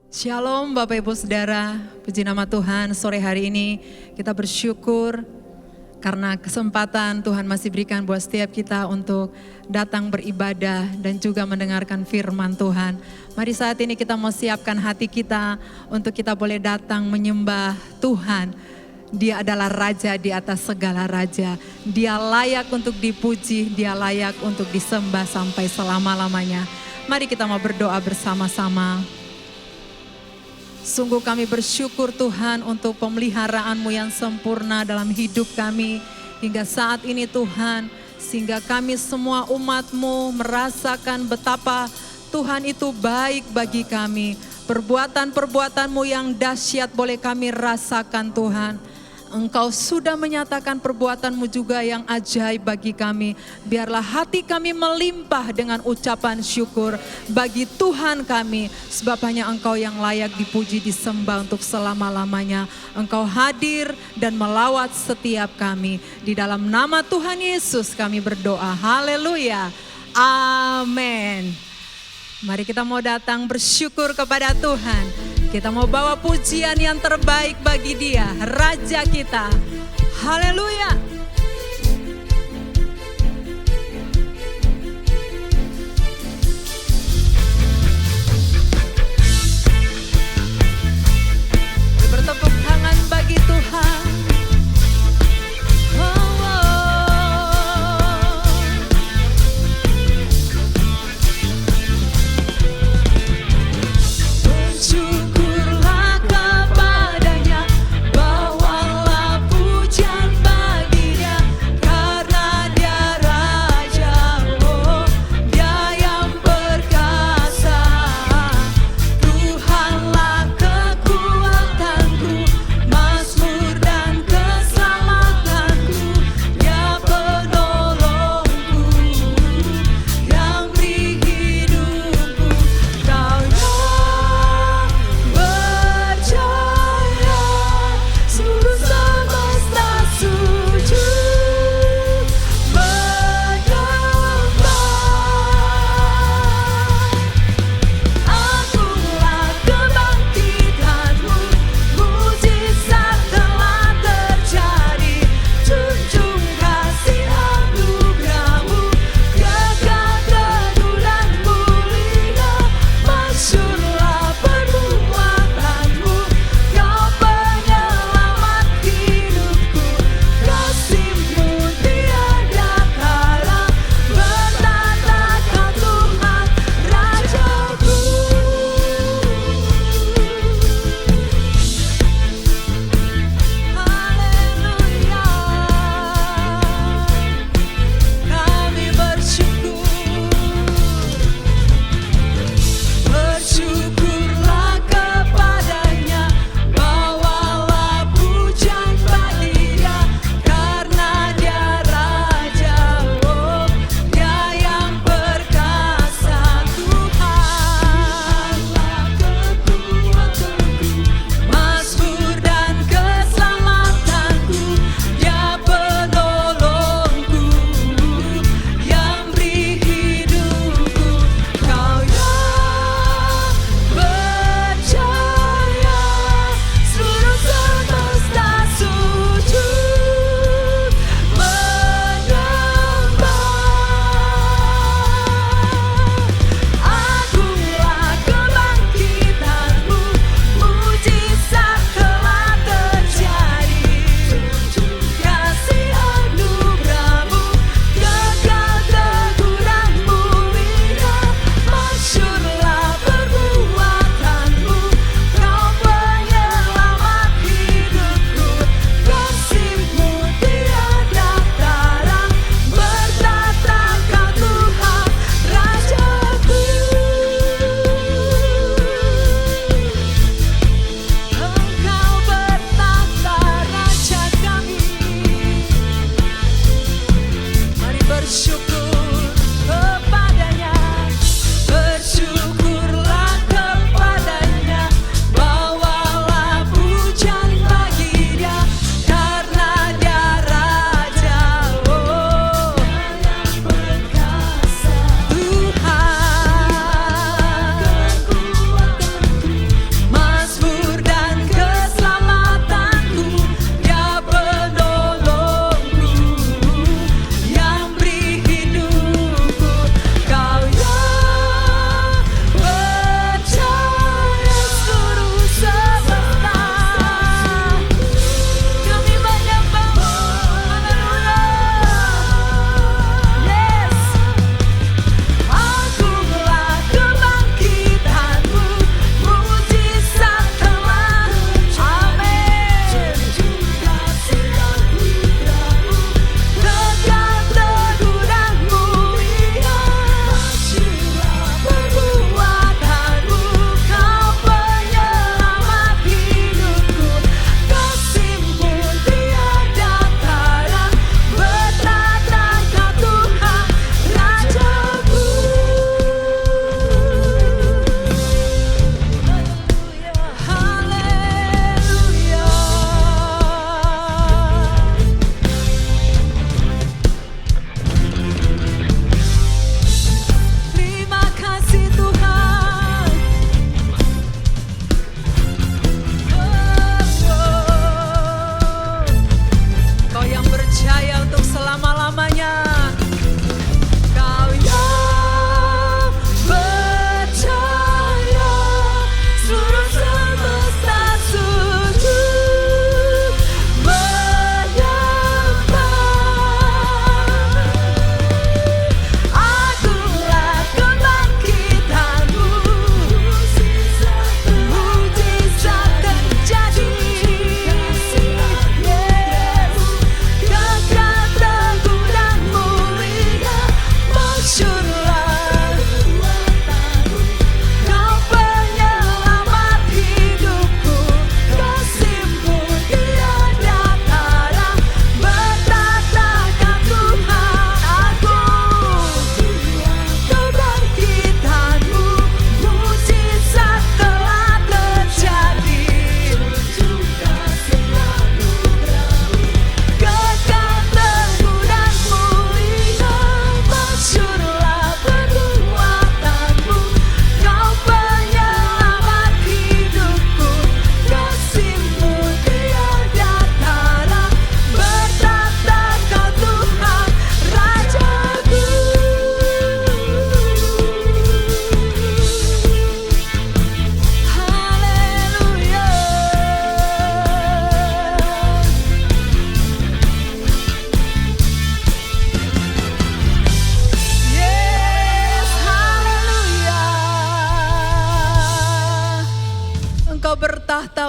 Shalom Bapak Ibu Saudara, puji nama Tuhan. Sore hari ini kita bersyukur karena kesempatan Tuhan masih berikan buat setiap kita untuk datang beribadah dan juga mendengarkan firman Tuhan. Mari saat ini kita mau siapkan hati kita untuk kita boleh datang menyembah Tuhan. Dia adalah Raja di atas segala raja. Dia layak untuk dipuji, dia layak untuk disembah sampai selama-lamanya. Mari kita mau berdoa bersama-sama. Sungguh kami bersyukur Tuhan untuk pemeliharaan-Mu yang sempurna dalam hidup kami hingga saat ini Tuhan. Sehingga kami semua umat-Mu merasakan betapa Tuhan itu baik bagi kami. Perbuatan-perbuatan-Mu yang dahsyat boleh kami rasakan Tuhan. Engkau sudah menyatakan perbuatan-Mu juga yang ajaib bagi kami. Biarlah hati kami melimpah dengan ucapan syukur bagi Tuhan kami. Sebab hanya Engkau yang layak dipuji, disembah untuk selama-lamanya. Engkau hadir dan melawat setiap kami. Di dalam nama Tuhan Yesus kami berdoa. Haleluya. Amin. Mari kita mau datang bersyukur kepada Tuhan. Kita mau bawa pujian yang terbaik bagi Dia, Raja kita. Haleluya. Bertepuk tangan bagi Tuhan. Tuhanlah kekuatanku, Mazmur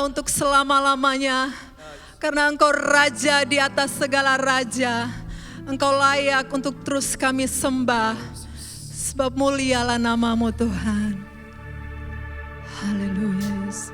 untuk selama-lamanya. Karena Engkau Raja di atas segala raja. Engkau layak untuk terus kami sembah. Sebab mulialah nama-Mu Tuhan. Haleluya Yesus.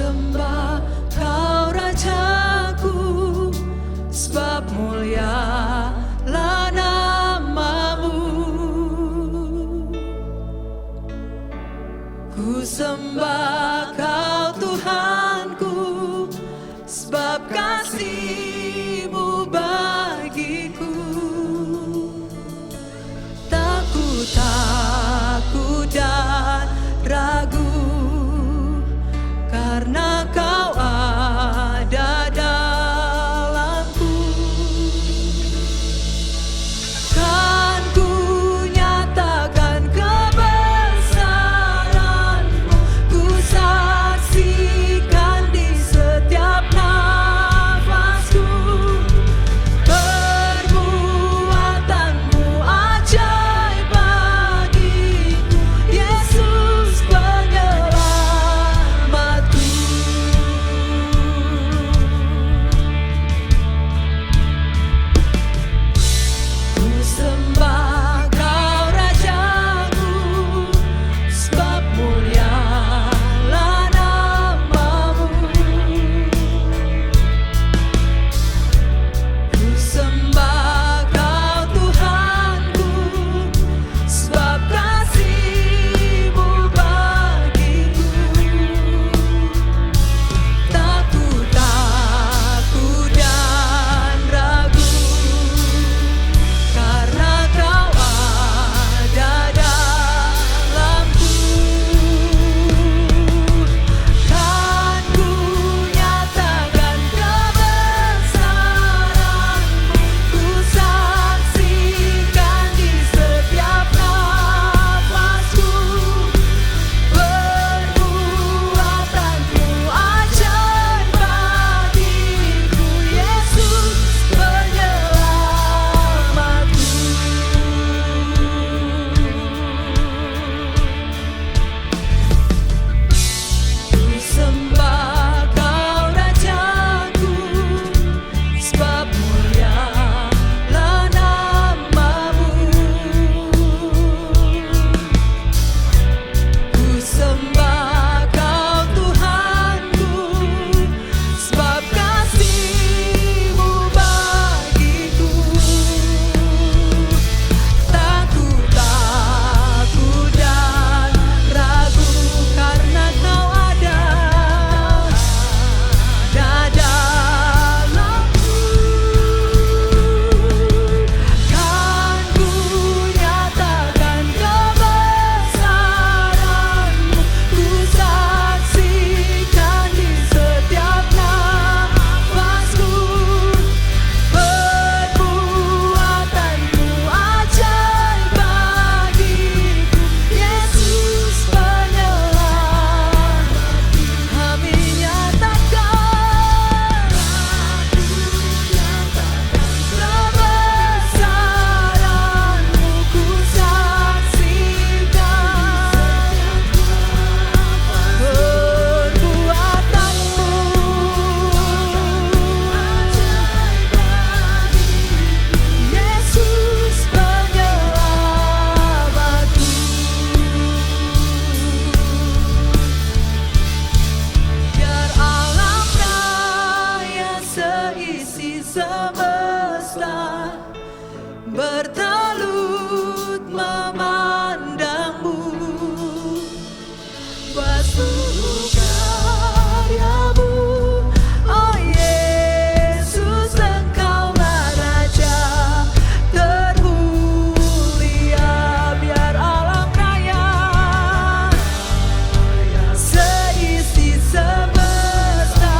Sembah Kau Rajaku, sebab mulialah nama-Mu. Ku sembah Kau Tuhanku, sebab kasih-Mu bagiku. Tak ku takut dan ragu, karena Kau ada dalamku. Kan ku nyatakan kebesaran-Mu, ku saksikan di setiap nafasku. Perbuatan-Mu ajaib bagiku, Yesus penyelamatku. Ku sembah Kau Rajaku, sebab mulialah nama-Mu. Ku sembah Kau Tuhanku, sebab kasih-Mu bagiku. Tak ku takut dan ragu, karena Kau ada dalamku. Kan ku nyatakan kebesaran-Mu, ku saksikan di setiap nafasku. Perbuatan-Mu ajaib bagiku, Yesus penyelamatku. Ku sembah Kau Rajaku, sebab mulialah nama-Mu. Ku sembah Kau Tuhanku, sebab kasih-Mu bagiku. Tak ku takut dan ragu, karena Kau ada dalamku. Kan ku nyatakan kebesaran-Mu, ku saksikan di setiap nafasku. Perbuatan-Mu ajaib bagiku, Yesus penyelamat. Kami nyatakan kebesaran-Mu, ku saksikan perbuatan-Mu Yesus penyelamatku. Biar alam raya seisi semesta bertelut memandang-Mu. Buat seluruh karya-Mu, oh Yesus, Engkaulah Raja termulia. Biar alam raya seisi semesta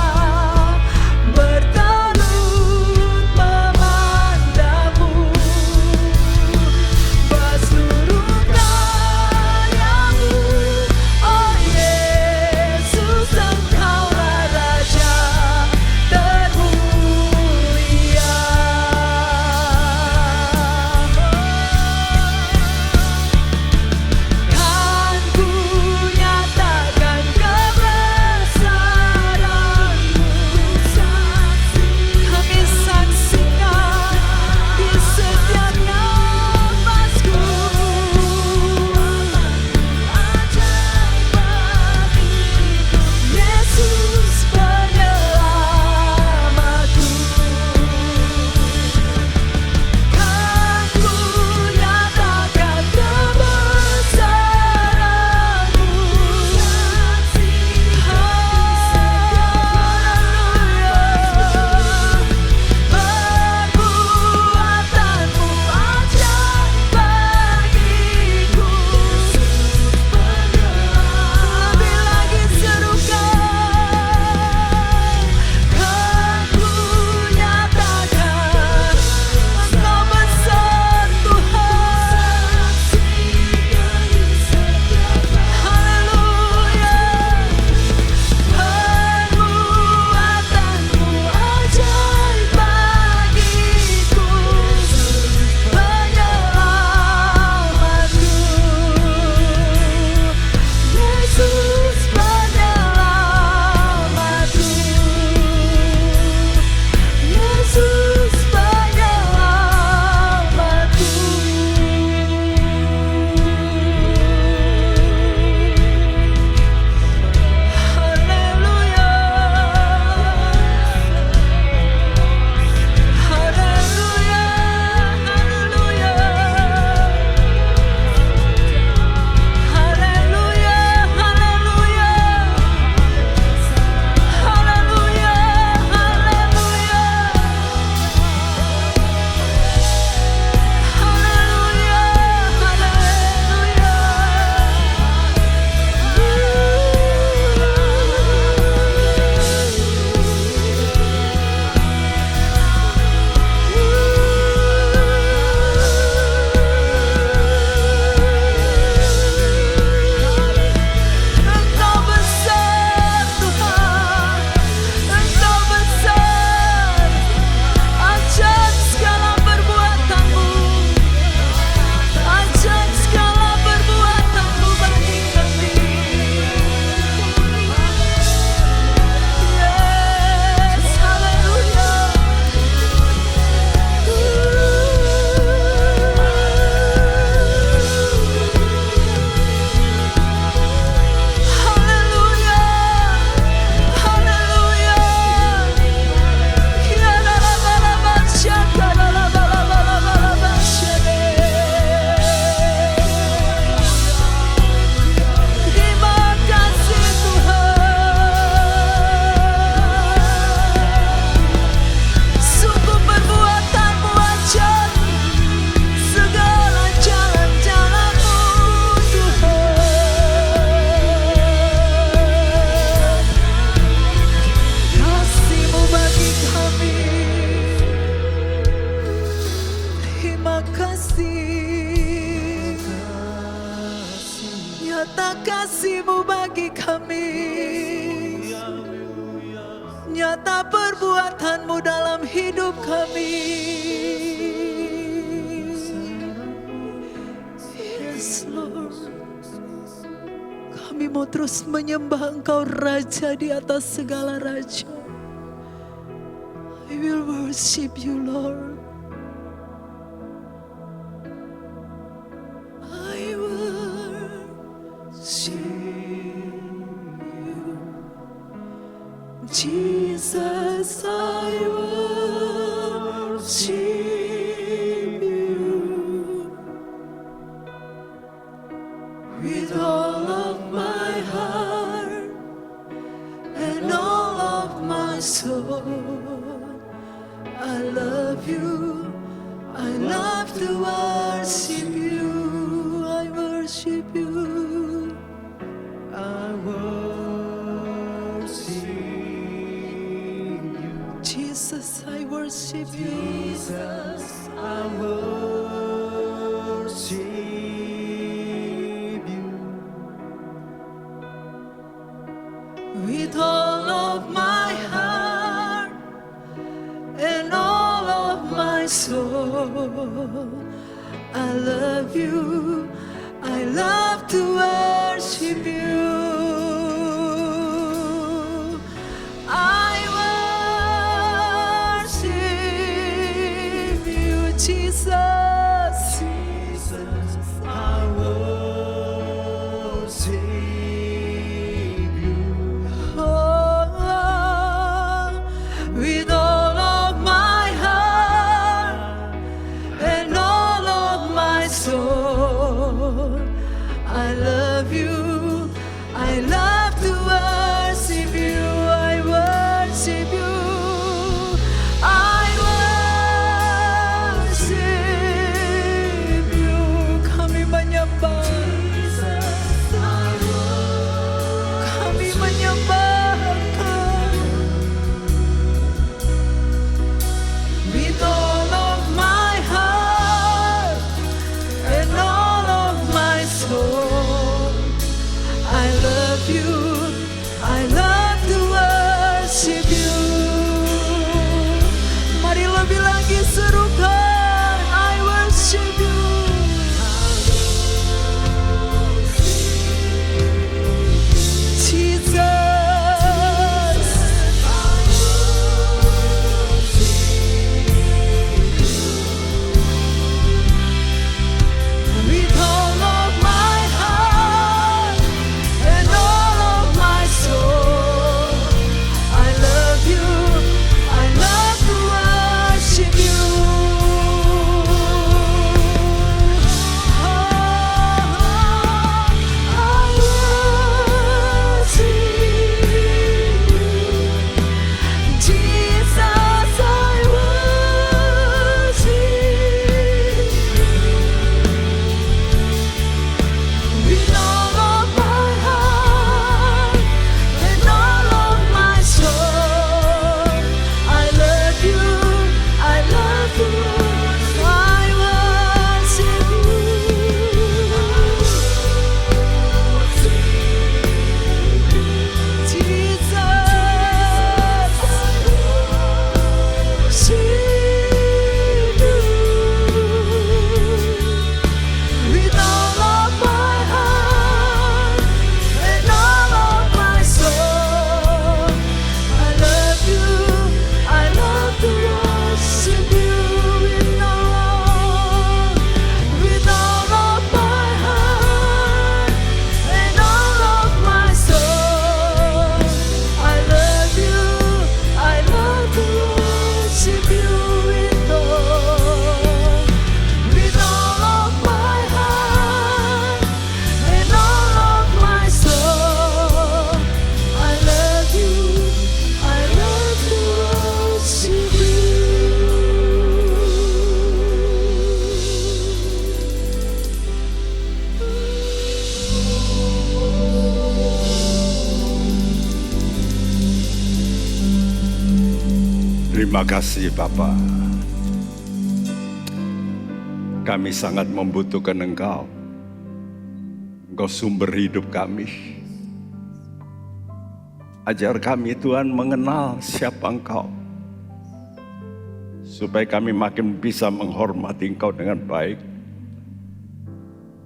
nyata kasih-Mu bagi kami, nyata perbuatan-Mu dalam hidup kami. Yes Lord, kami mau terus menyembah Engkau Raja di atas segala raja. I will worship you Lord. I worship you Jesus, I worship you with all of my heart and all of my soul. I love you, I love to worship you, I worship you, I worship you. Jesus, I worship you. Jesus, I worship you. With all of my heart and all of my soul, I love you, I love to worship you. I worship you, Jesus. Jesus, I worship you. Oh, with all of my heart and all of my soul, I love you, I love to worship you, I worship you, I worship you. Kami menyembah, kami menyembah Engkau. With all of my heart and all of my soul, I love you, I love to worship you. Mari lebih lagi serukan, I worship you. Jesus, with all of my heart and all of my soul, I love you, I love to worship you. I worship you. Jesus, I worship with all of my heart and all of my soul. I love you, I love you, I worship you. Jesus, with all of my heart and all of my soul, I love you, I love to worship you. With all of my heart and all of my soul, I love you, I love to worship you. With all of my heart and all of my soul, I love you, I love to worship you. Terima kasih Bapa. Kami sangat membutuhkan Engkau. Engkau sumber hidup kami. Ajar kami Tuhan mengenal siapa Engkau, supaya kami makin bisa menghormati Engkau dengan baik.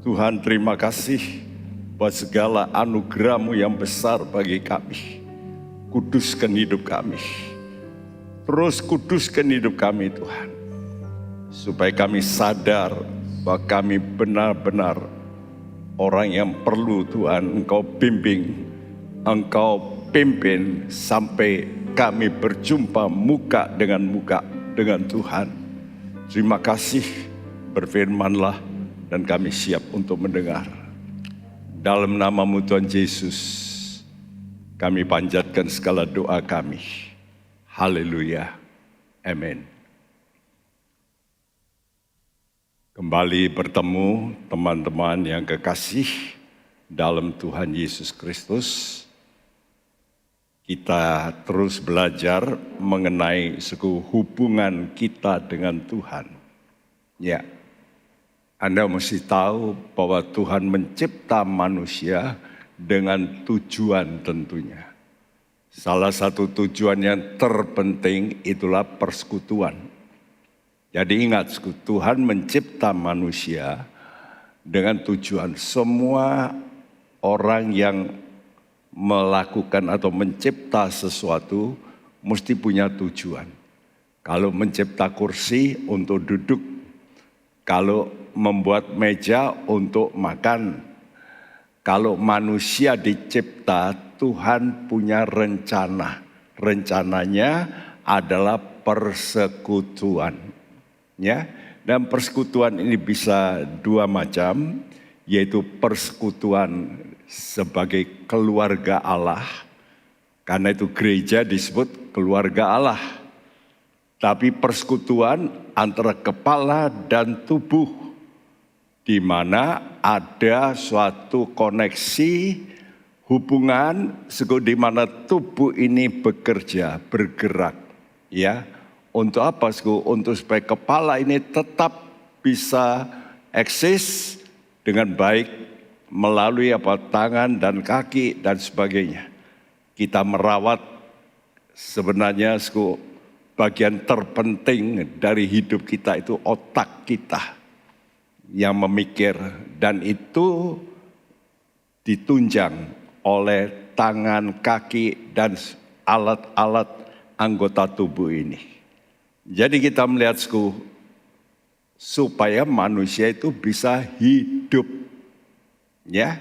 Tuhan, terima kasih buat segala anugerah-Mu yang besar bagi kami. Kuduskan hidup kami. Terus kuduskan hidup kami Tuhan, supaya kami sadar bahwa kami benar-benar orang yang perlu Tuhan Engkau bimbing, Engkau pimpin sampai kami berjumpa muka dengan Tuhan. Terima kasih, berfirmanlah dan kami siap untuk mendengar. Dalam nama-Mu Tuhan Yesus, kami panjatkan segala doa kami. Haleluya. Amin. Kembali bertemu teman-teman yang kekasih dalam Tuhan Yesus Kristus. Kita terus belajar mengenai hubungan kita dengan Tuhan. Ya, Anda mesti tahu bahwa Tuhan mencipta manusia dengan tujuan tentunya. Salah satu tujuan yang terpenting itulah persekutuan. Jadi ingat, Tuhan mencipta manusia dengan tujuan. Semua orang yang melakukan atau mencipta sesuatu mesti punya tujuan. Kalau mencipta kursi untuk duduk, kalau membuat meja untuk makan, kalau manusia dicipta, Tuhan punya rencana. Rencananya adalah persekutuan. Ya, dan persekutuan ini bisa dua macam, yaitu persekutuan sebagai keluarga Allah. Karena itu gereja disebut keluarga Allah. Tapi persekutuan antara kepala dan tubuh, di mana ada suatu koneksi hubungan di mana tubuh ini bekerja, bergerak, ya. Untuk apa? Untuk supaya kepala ini tetap bisa eksis dengan baik melalui tangan dan kaki dan sebagainya. Kita merawat sebenarnya bagian terpenting dari hidup kita itu otak kita yang memikir, dan itu ditunjang oleh tangan, kaki, dan alat-alat anggota tubuh ini. Jadi kita melihat supaya manusia itu bisa hidup. Ya,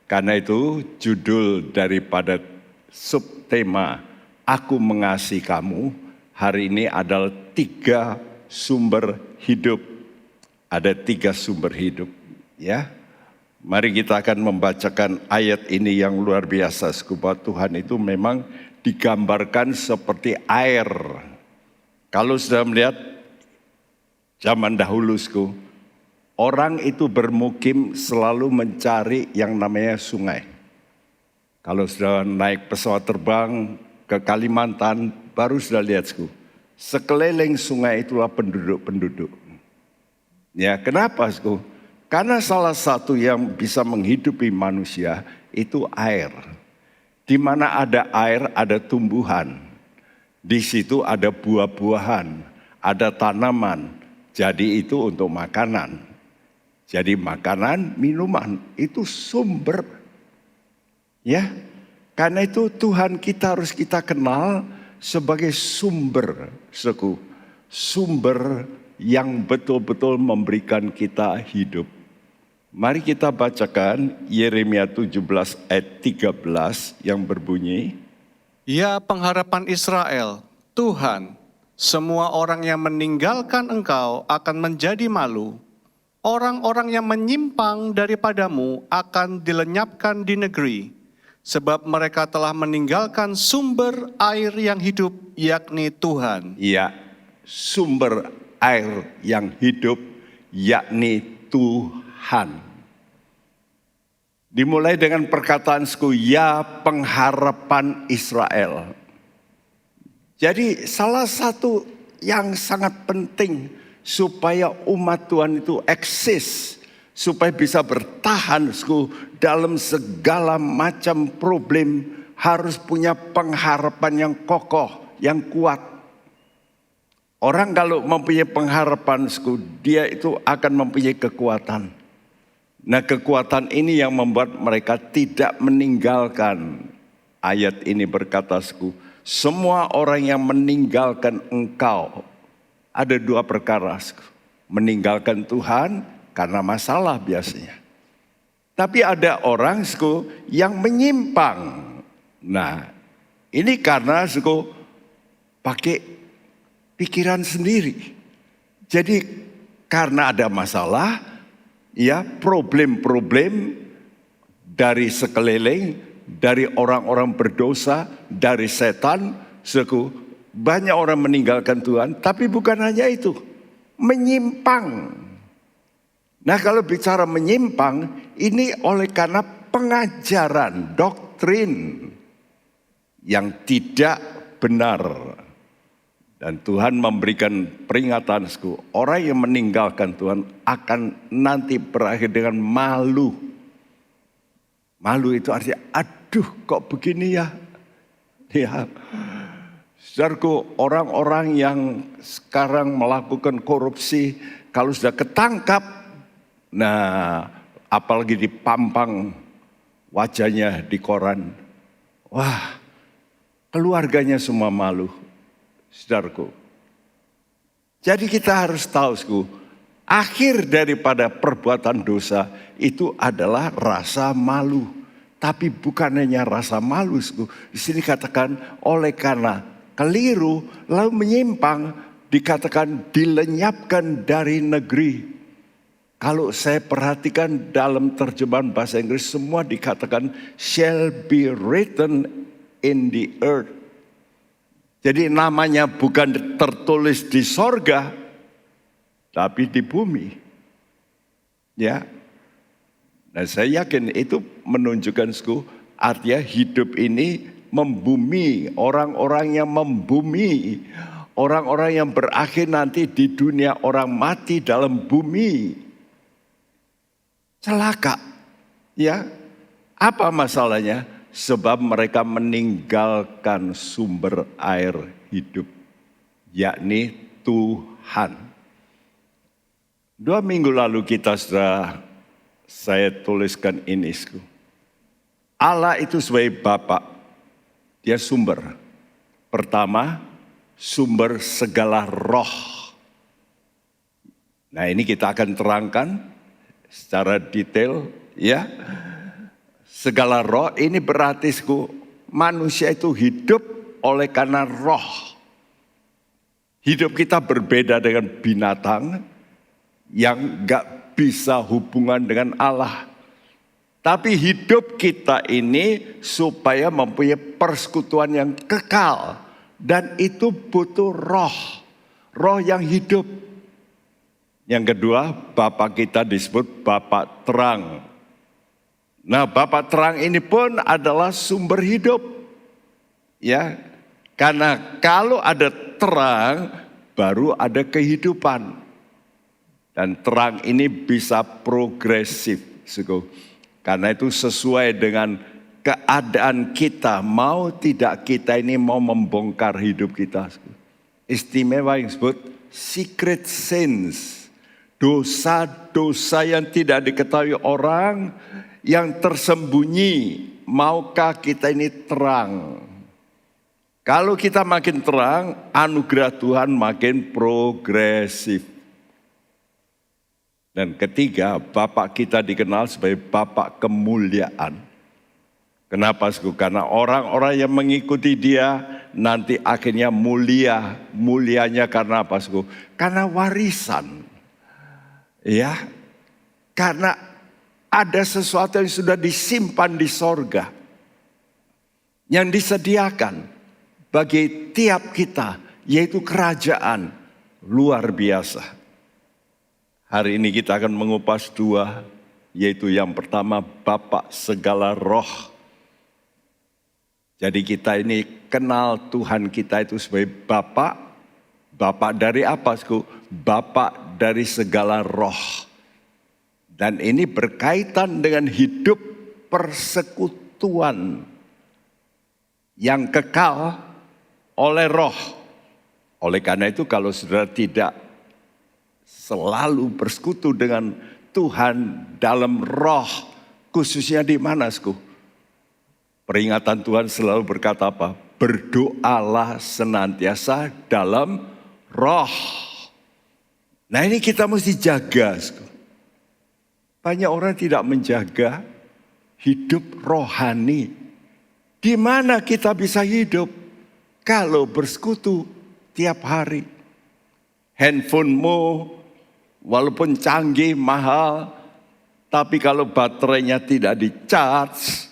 karena itu judul daripada subtema Aku Mengasihi Kamu hari ini adalah 3 sumber hidup. Ada 3 sumber hidup, ya. Mari kita akan membacakan ayat ini yang luar biasa. Bahwa Tuhan itu memang digambarkan seperti air. Kalau sudah melihat zaman dahulu, orang itu bermukim selalu mencari yang namanya sungai. Kalau sudah naik pesawat terbang ke Kalimantan, baru sudah lihat, sekeliling sungai itulah penduduk-penduduk. Ya, kenapa, Karena salah satu yang bisa menghidupi manusia itu air. Di mana ada air, ada tumbuhan. Di situ ada buah-buahan, ada tanaman. Jadi itu untuk makanan. Jadi makanan, minuman itu sumber. Ya, karena itu Tuhan kita harus kita kenal sebagai sumber, sumber yang betul-betul memberikan kita hidup. Mari kita bacakan Yeremia 17 ayat 13 yang berbunyi, Ya pengharapan Israel, Tuhan, semua orang yang meninggalkan Engkau akan menjadi malu. Orang-orang yang menyimpang daripadamu akan dilenyapkan di negeri. Sebab mereka telah meninggalkan sumber air yang hidup, yakni Tuhan. Ya, sumber air yang hidup, yakni Tuhan. Dimulai dengan perkataan ya pengharapan Israel. Jadi salah satu yang sangat penting supaya umat Tuhan itu eksis, supaya bisa bertahan dalam segala macam problem, harus punya pengharapan yang kokoh, yang kuat. Orang kalau mempunyai pengharapan, dia itu akan mempunyai kekuatan. Nah, kekuatan ini yang membuat mereka tidak meninggalkan. Ayat ini berkata, semua orang yang meninggalkan engkau, ada dua perkara. Meninggalkan Tuhan karena masalah biasanya. Tapi ada orang yang menyimpang. Nah, ini karena pakai pikiran sendiri. Jadi karena ada masalah, ya, problem-problem dari sekeliling, dari orang-orang berdosa, dari setan, banyak orang meninggalkan Tuhan, tapi bukan hanya itu, menyimpang. Nah, kalau bicara menyimpang, ini oleh karena pengajaran, doktrin yang tidak benar. Dan Tuhan memberikan peringatan, orang yang meninggalkan Tuhan akan nanti berakhir dengan malu. Malu itu artinya, aduh kok begini ya. Ya, saudaraku, orang-orang yang sekarang melakukan korupsi, kalau sudah ketangkap, nah apalagi dipampang wajahnya di koran, wah, keluarganya semua malu, saudaraku. Jadi kita harus tahu, akhir daripada perbuatan dosa itu adalah rasa malu. Tapi bukan hanya rasa malu, di sini katakan oleh karena keliru lalu menyimpang, dikatakan dilenyapkan dari negeri. Kalau saya perhatikan dalam terjemahan bahasa Inggris, semua dikatakan shall be written in the earth. Jadi namanya bukan tertulis di sorga, tapi di bumi. Ya. Dan saya yakin itu menunjukkan artinya hidup ini membumi, orang-orang yang membumi, orang-orang yang berakhir nanti di dunia orang mati dalam bumi. Celaka, ya. Apa masalahnya? Sebab mereka meninggalkan sumber air hidup, yakni Tuhan. 2 minggu lalu saya tuliskan ini. Allah itu sebagai Bapa, dia sumber. Pertama, sumber segala roh. Nah, ini kita akan terangkan secara detail, ya. Segala roh ini berarti manusia itu hidup oleh karena roh. Hidup kita berbeda dengan binatang yang gak bisa hubungan dengan Allah. Tapi hidup kita ini supaya mempunyai persekutuan yang kekal. Dan itu butuh roh. Roh yang hidup. Yang kedua, Bapa kita disebut Bapa terang. Nah, Bapa terang ini pun adalah sumber hidup. Ya, karena kalau ada terang, baru ada kehidupan. Dan terang ini bisa progresif. Karena itu sesuai dengan keadaan kita. Mau tidak kita ini mau membongkar hidup kita. Istimewa yang disebut secret sins. Dosa-dosa yang tidak diketahui orang, yang tersembunyi. Maukah kita ini terang? Kalau kita makin terang, anugerah Tuhan makin progresif. Dan ketiga, Bapak kita dikenal sebagai Bapak kemuliaan. Kenapa? Karena orang-orang yang mengikuti dia nanti akhirnya mulia. Mulianya karena apa? Karena warisan. Ya, karena ada sesuatu yang sudah disimpan di sorga. Yang disediakan bagi tiap kita, yaitu kerajaan luar biasa. Hari ini kita akan mengupas dua, yaitu yang pertama Bapa segala roh. Jadi kita ini kenal Tuhan kita itu sebagai Bapa. Bapa dari apa? Bapa dari segala roh. Dan ini berkaitan dengan hidup persekutuan yang kekal oleh roh. Oleh karena itu kalau saudara tidak selalu bersekutu dengan Tuhan dalam roh, khususnya di mana, peringatan Tuhan selalu berkata apa? Berdoalah senantiasa dalam roh. Nah ini kita mesti jaga. Banyak orang tidak menjaga hidup rohani. Di mana kita bisa hidup kalau bersekutu tiap hari? Handphonemu walaupun canggih, mahal, tapi kalau baterainya tidak di-charge,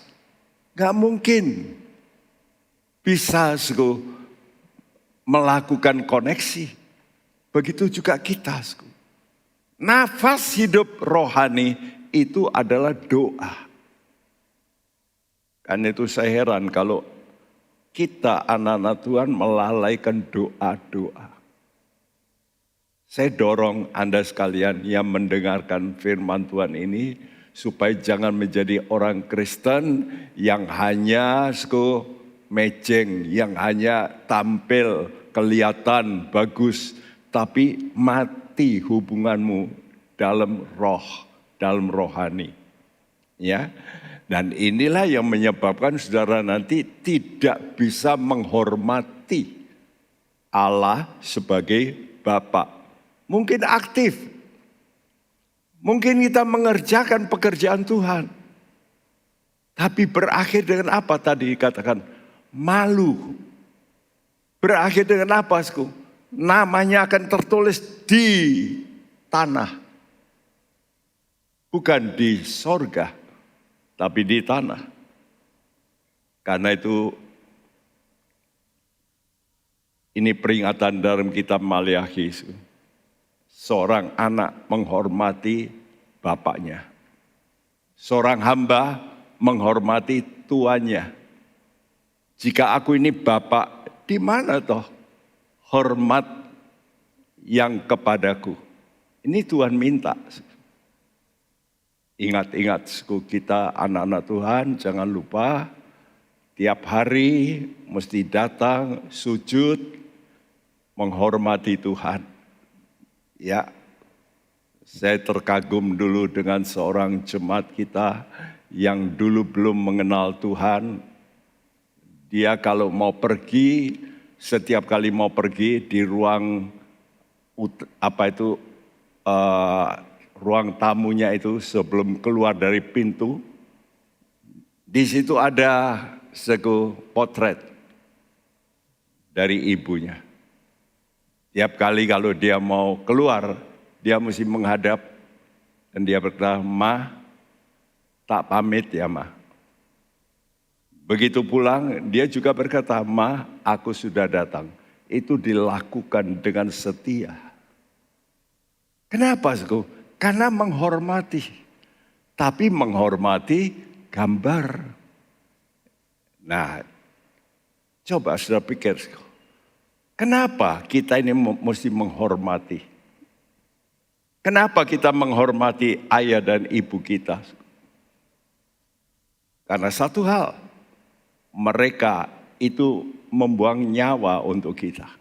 gak mungkin bisa melakukan koneksi. Begitu juga kita. Nafas hidup rohani itu adalah doa. Karena itu saya heran kalau kita anak-anak Tuhan melalaikan doa-doa. Saya dorong Anda sekalian yang mendengarkan firman Tuhan ini supaya jangan menjadi orang Kristen yang hanya mejeng, yang hanya tampil kelihatan bagus, tapi mati hubunganmu dalam roh, dalam rohani. Ya. Dan inilah yang menyebabkan saudara nanti tidak bisa menghormati Allah sebagai Bapa. Mungkin aktif, mungkin kita mengerjakan pekerjaan Tuhan, tapi berakhir dengan apa tadi dikatakan? Malu. Berakhir dengan apa? Namanya akan tertulis di tanah, bukan di sorga, tapi di tanah. Karena itu ini peringatan dalam kitab Maliakhi. Seorang anak menghormati bapaknya. Seorang hamba menghormati tuannya. Jika aku ini bapak, di mana toh hormat yang kepadaku? Ini Tuhan minta. Ingat-ingat kita anak-anak Tuhan, jangan lupa tiap hari mesti datang sujud menghormati Tuhan. Ya, saya terkagum dulu dengan seorang jemaat kita yang dulu belum mengenal Tuhan. Dia kalau mau pergi, setiap kali mau pergi di ruang ruang tamunya itu sebelum keluar dari pintu, di situ ada potret dari ibunya. Tiap kali kalau dia mau keluar, dia mesti menghadap dan dia berkata, "Ma, tak pamit ya, Ma." Begitu pulang, dia juga berkata, "Ma, aku sudah datang." Itu dilakukan dengan setia. Kenapa, Karena menghormati. Tapi menghormati gambar. Nah, coba sudah pikir, kenapa kita ini mesti menghormati? Kenapa kita menghormati ayah dan ibu kita? Karena satu hal, mereka itu membuang nyawa untuk kita.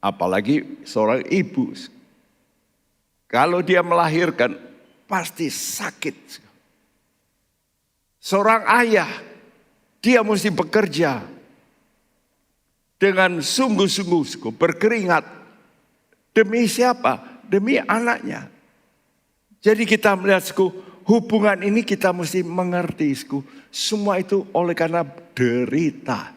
Apalagi seorang ibu. Kalau dia melahirkan, pasti sakit. Seorang ayah, dia mesti bekerja dengan sungguh-sungguh, berkeringat. Demi siapa? Demi anaknya. Jadi kita melihat, hubungan ini kita mesti mengerti. Semua itu oleh karena derita.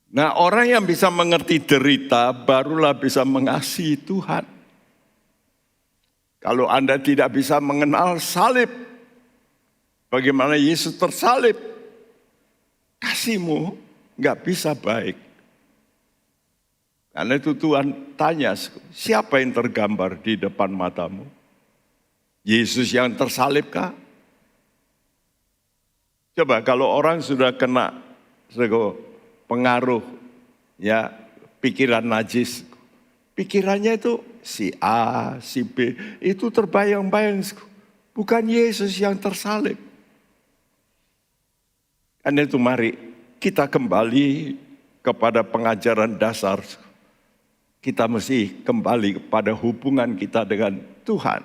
Nah, orang yang bisa mengerti derita, barulah bisa mengasihi Tuhan. Kalau Anda tidak bisa mengenal salib, bagaimana Yesus tersalib, kasihmu gak bisa baik. Karena itu Tuhan tanya, siapa yang tergambar di depan matamu? Yesus yang tersalibkah? Coba kalau orang sudah kena pengaruh, ya pikiran najis, pikirannya itu si A, si B, itu terbayang-bayang. Bukan Yesus yang tersalib. Karena itu mari kita kembali kepada pengajaran dasar. Kita mesti kembali kepada hubungan kita dengan Tuhan.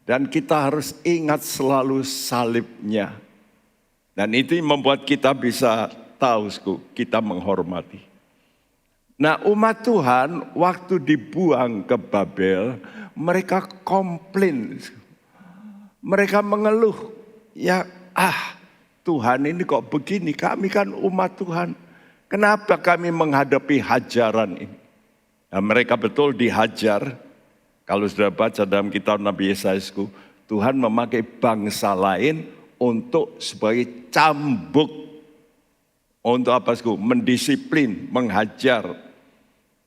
Dan kita harus ingat selalu salibnya. Dan itu membuat kita bisa tahu, kita menghormati. Nah, umat Tuhan waktu dibuang ke Babel, mereka komplain. Mereka mengeluh, Tuhan ini kok begini, kami kan umat Tuhan. Kenapa kami menghadapi hajaran ini? Nah, mereka betul dihajar. Kalau sudah baca dalam kitab Nabi Yesaya, Tuhan memakai bangsa lain untuk sebagai cambuk. Untuk apa? Mendisiplin, menghajar.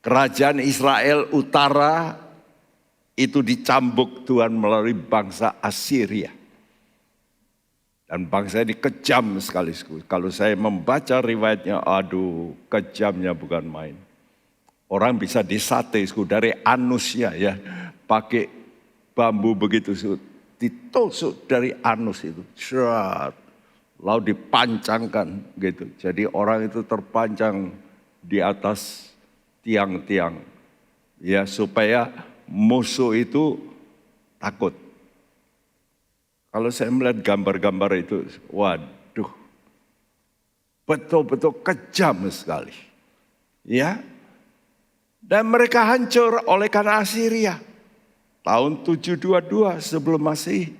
Kerajaan Israel utara itu dicambuk Tuhan melalui bangsa Assyria. Dan bangsa ini kejam sekali. Kalau saya membaca riwayatnya, aduh kejamnya bukan main. Orang bisa disate dari anusnya ya. Pakai bambu begitu, ditusuk dari anus itu. Lalu dipancangkan gitu. Jadi orang itu terpancang di atas tiang-tiang. Ya supaya musuh itu takut. Kalau saya melihat gambar-gambar itu, waduh. Betul-betul kejam sekali. Ya. Dan mereka hancur oleh karena Assyria. Tahun 722 sebelum Masehi.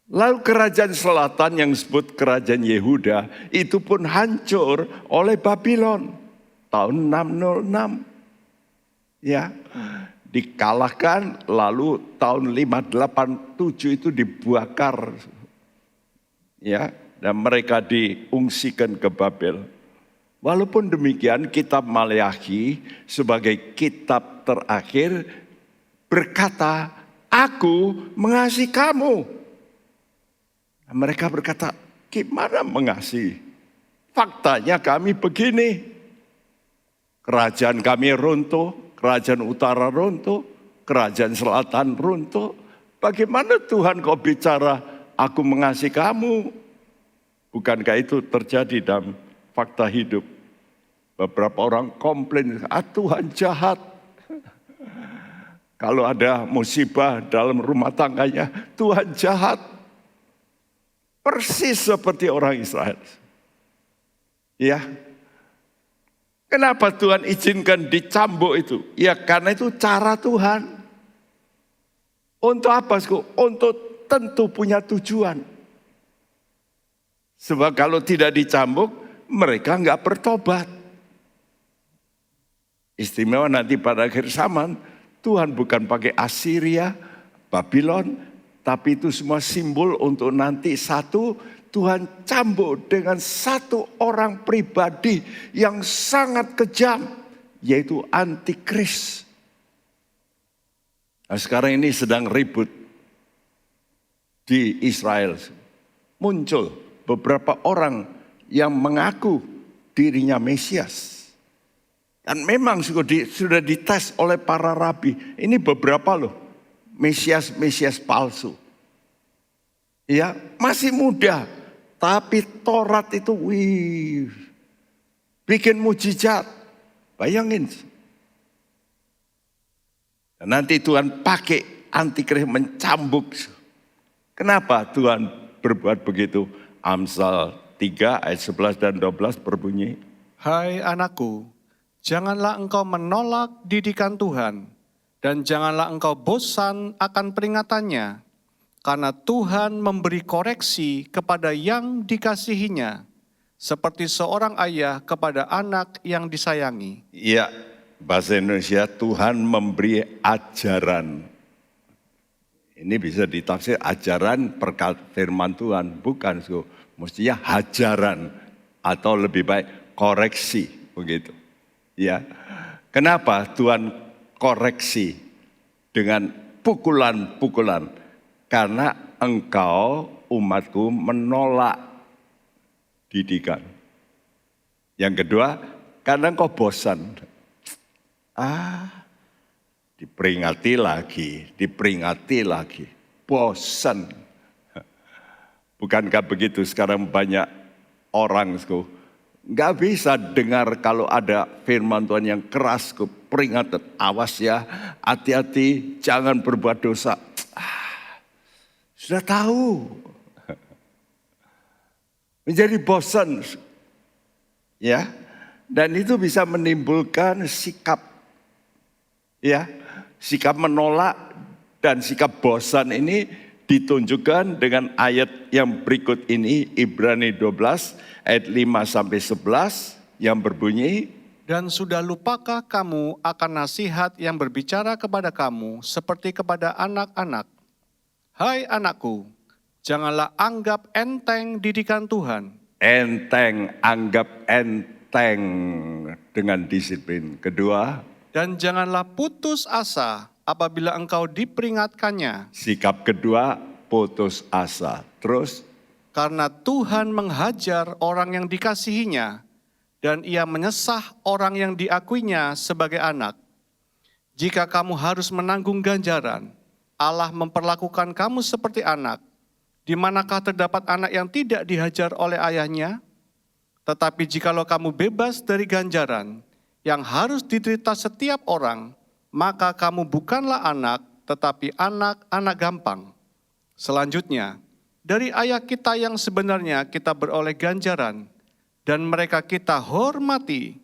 Lalu kerajaan selatan yang disebut kerajaan Yehuda itu pun hancur oleh Babylon. Tahun 606. Ya, dikalahkan lalu tahun 587 itu dibakar. Ya, dan mereka diungsikan ke Babel. Walaupun demikian kitab Maleakhi sebagai kitab terakhir berkata, aku mengasihi kamu. Nah, mereka berkata, gimana mengasihi? Faktanya kami begini. Kerajaan kami runtuh, kerajaan utara runtuh, kerajaan selatan runtuh. Bagaimana Tuhan kau bicara, aku mengasihi kamu? Bukankah itu terjadi dalam fakta hidup? Beberapa orang komplain, Tuhan jahat. Kalau ada musibah dalam rumah tangganya, Tuhan jahat. Persis seperti orang Israel. Ya. Kenapa Tuhan izinkan dicambuk itu? Ya karena itu cara Tuhan. Untuk apa? Untuk tentu punya tujuan. Sebab kalau tidak dicambuk, mereka enggak bertobat. Istimewa nanti pada akhir zaman, Tuhan bukan pakai Assyria, Babylon, tapi itu semua simbol untuk nanti satu Tuhan cambuk dengan satu orang pribadi yang sangat kejam, yaitu antikris. Nah, sekarang ini sedang ribut di Israel. Muncul beberapa orang yang mengaku dirinya Mesias. Dan memang sudah dites oleh para rabi. Ini beberapa loh, Mesias palsu. Ya, masih muda. Tapi Taurat itu, bikin mujizat. Bayangin. Dan nanti Tuhan pakai antikris mencambuk. Kenapa Tuhan berbuat begitu? Amsal 3 ayat 11 dan 12 berbunyi. Hai anakku, janganlah engkau menolak didikan Tuhan, dan janganlah engkau bosan akan peringatannya, karena Tuhan memberi koreksi kepada yang dikasihinya, seperti seorang ayah kepada anak yang disayangi. Iya, bahasa Indonesia, Tuhan memberi ajaran. Ini bisa ditafsir ajaran firman Tuhan, bukan mestinya hajaran atau lebih baik koreksi begitu. Ya. Kenapa Tuhan koreksi dengan pukulan-pukulan? Karena engkau umatku menolak didikan. Yang kedua, karena engkau bosan. Diperingati lagi. Bosan. Bukankah begitu sekarang banyak orang nggak bisa dengar kalau ada firman Tuhan yang keras, peringatan, awas ya, hati-hati, jangan berbuat dosa. Sudah tahu. Menjadi bosan. Ya. Dan itu bisa menimbulkan sikap. Ya, sikap menolak dan sikap bosan ini ditunjukkan dengan ayat yang berikut ini, Ibrani 12 ayat 5-11 yang berbunyi, Dan sudah lupakah kamu akan nasihat yang berbicara kepada kamu seperti kepada anak-anak? Hai anakku, janganlah anggap enteng didikan Tuhan. enteng, anggap enteng dengan disiplin. Kedua, Dan janganlah putus asa apabila engkau diperingatkannya. sikap kedua, putus asa. Terus, Karena Tuhan menghajar orang yang dikasihinya, dan ia menyesah orang yang diakuinya sebagai anak. Jika kamu harus menanggung ganjaran, Allah memperlakukan kamu seperti anak. Di manakah terdapat anak yang tidak dihajar oleh ayahnya? Tetapi jikalau kamu bebas dari ganjaran yang harus diderita setiap orang, maka kamu bukanlah anak, tetapi anak-anak gampang. Selanjutnya, dari ayah kita yang sebenarnya kita beroleh ganjaran, dan mereka kita hormati.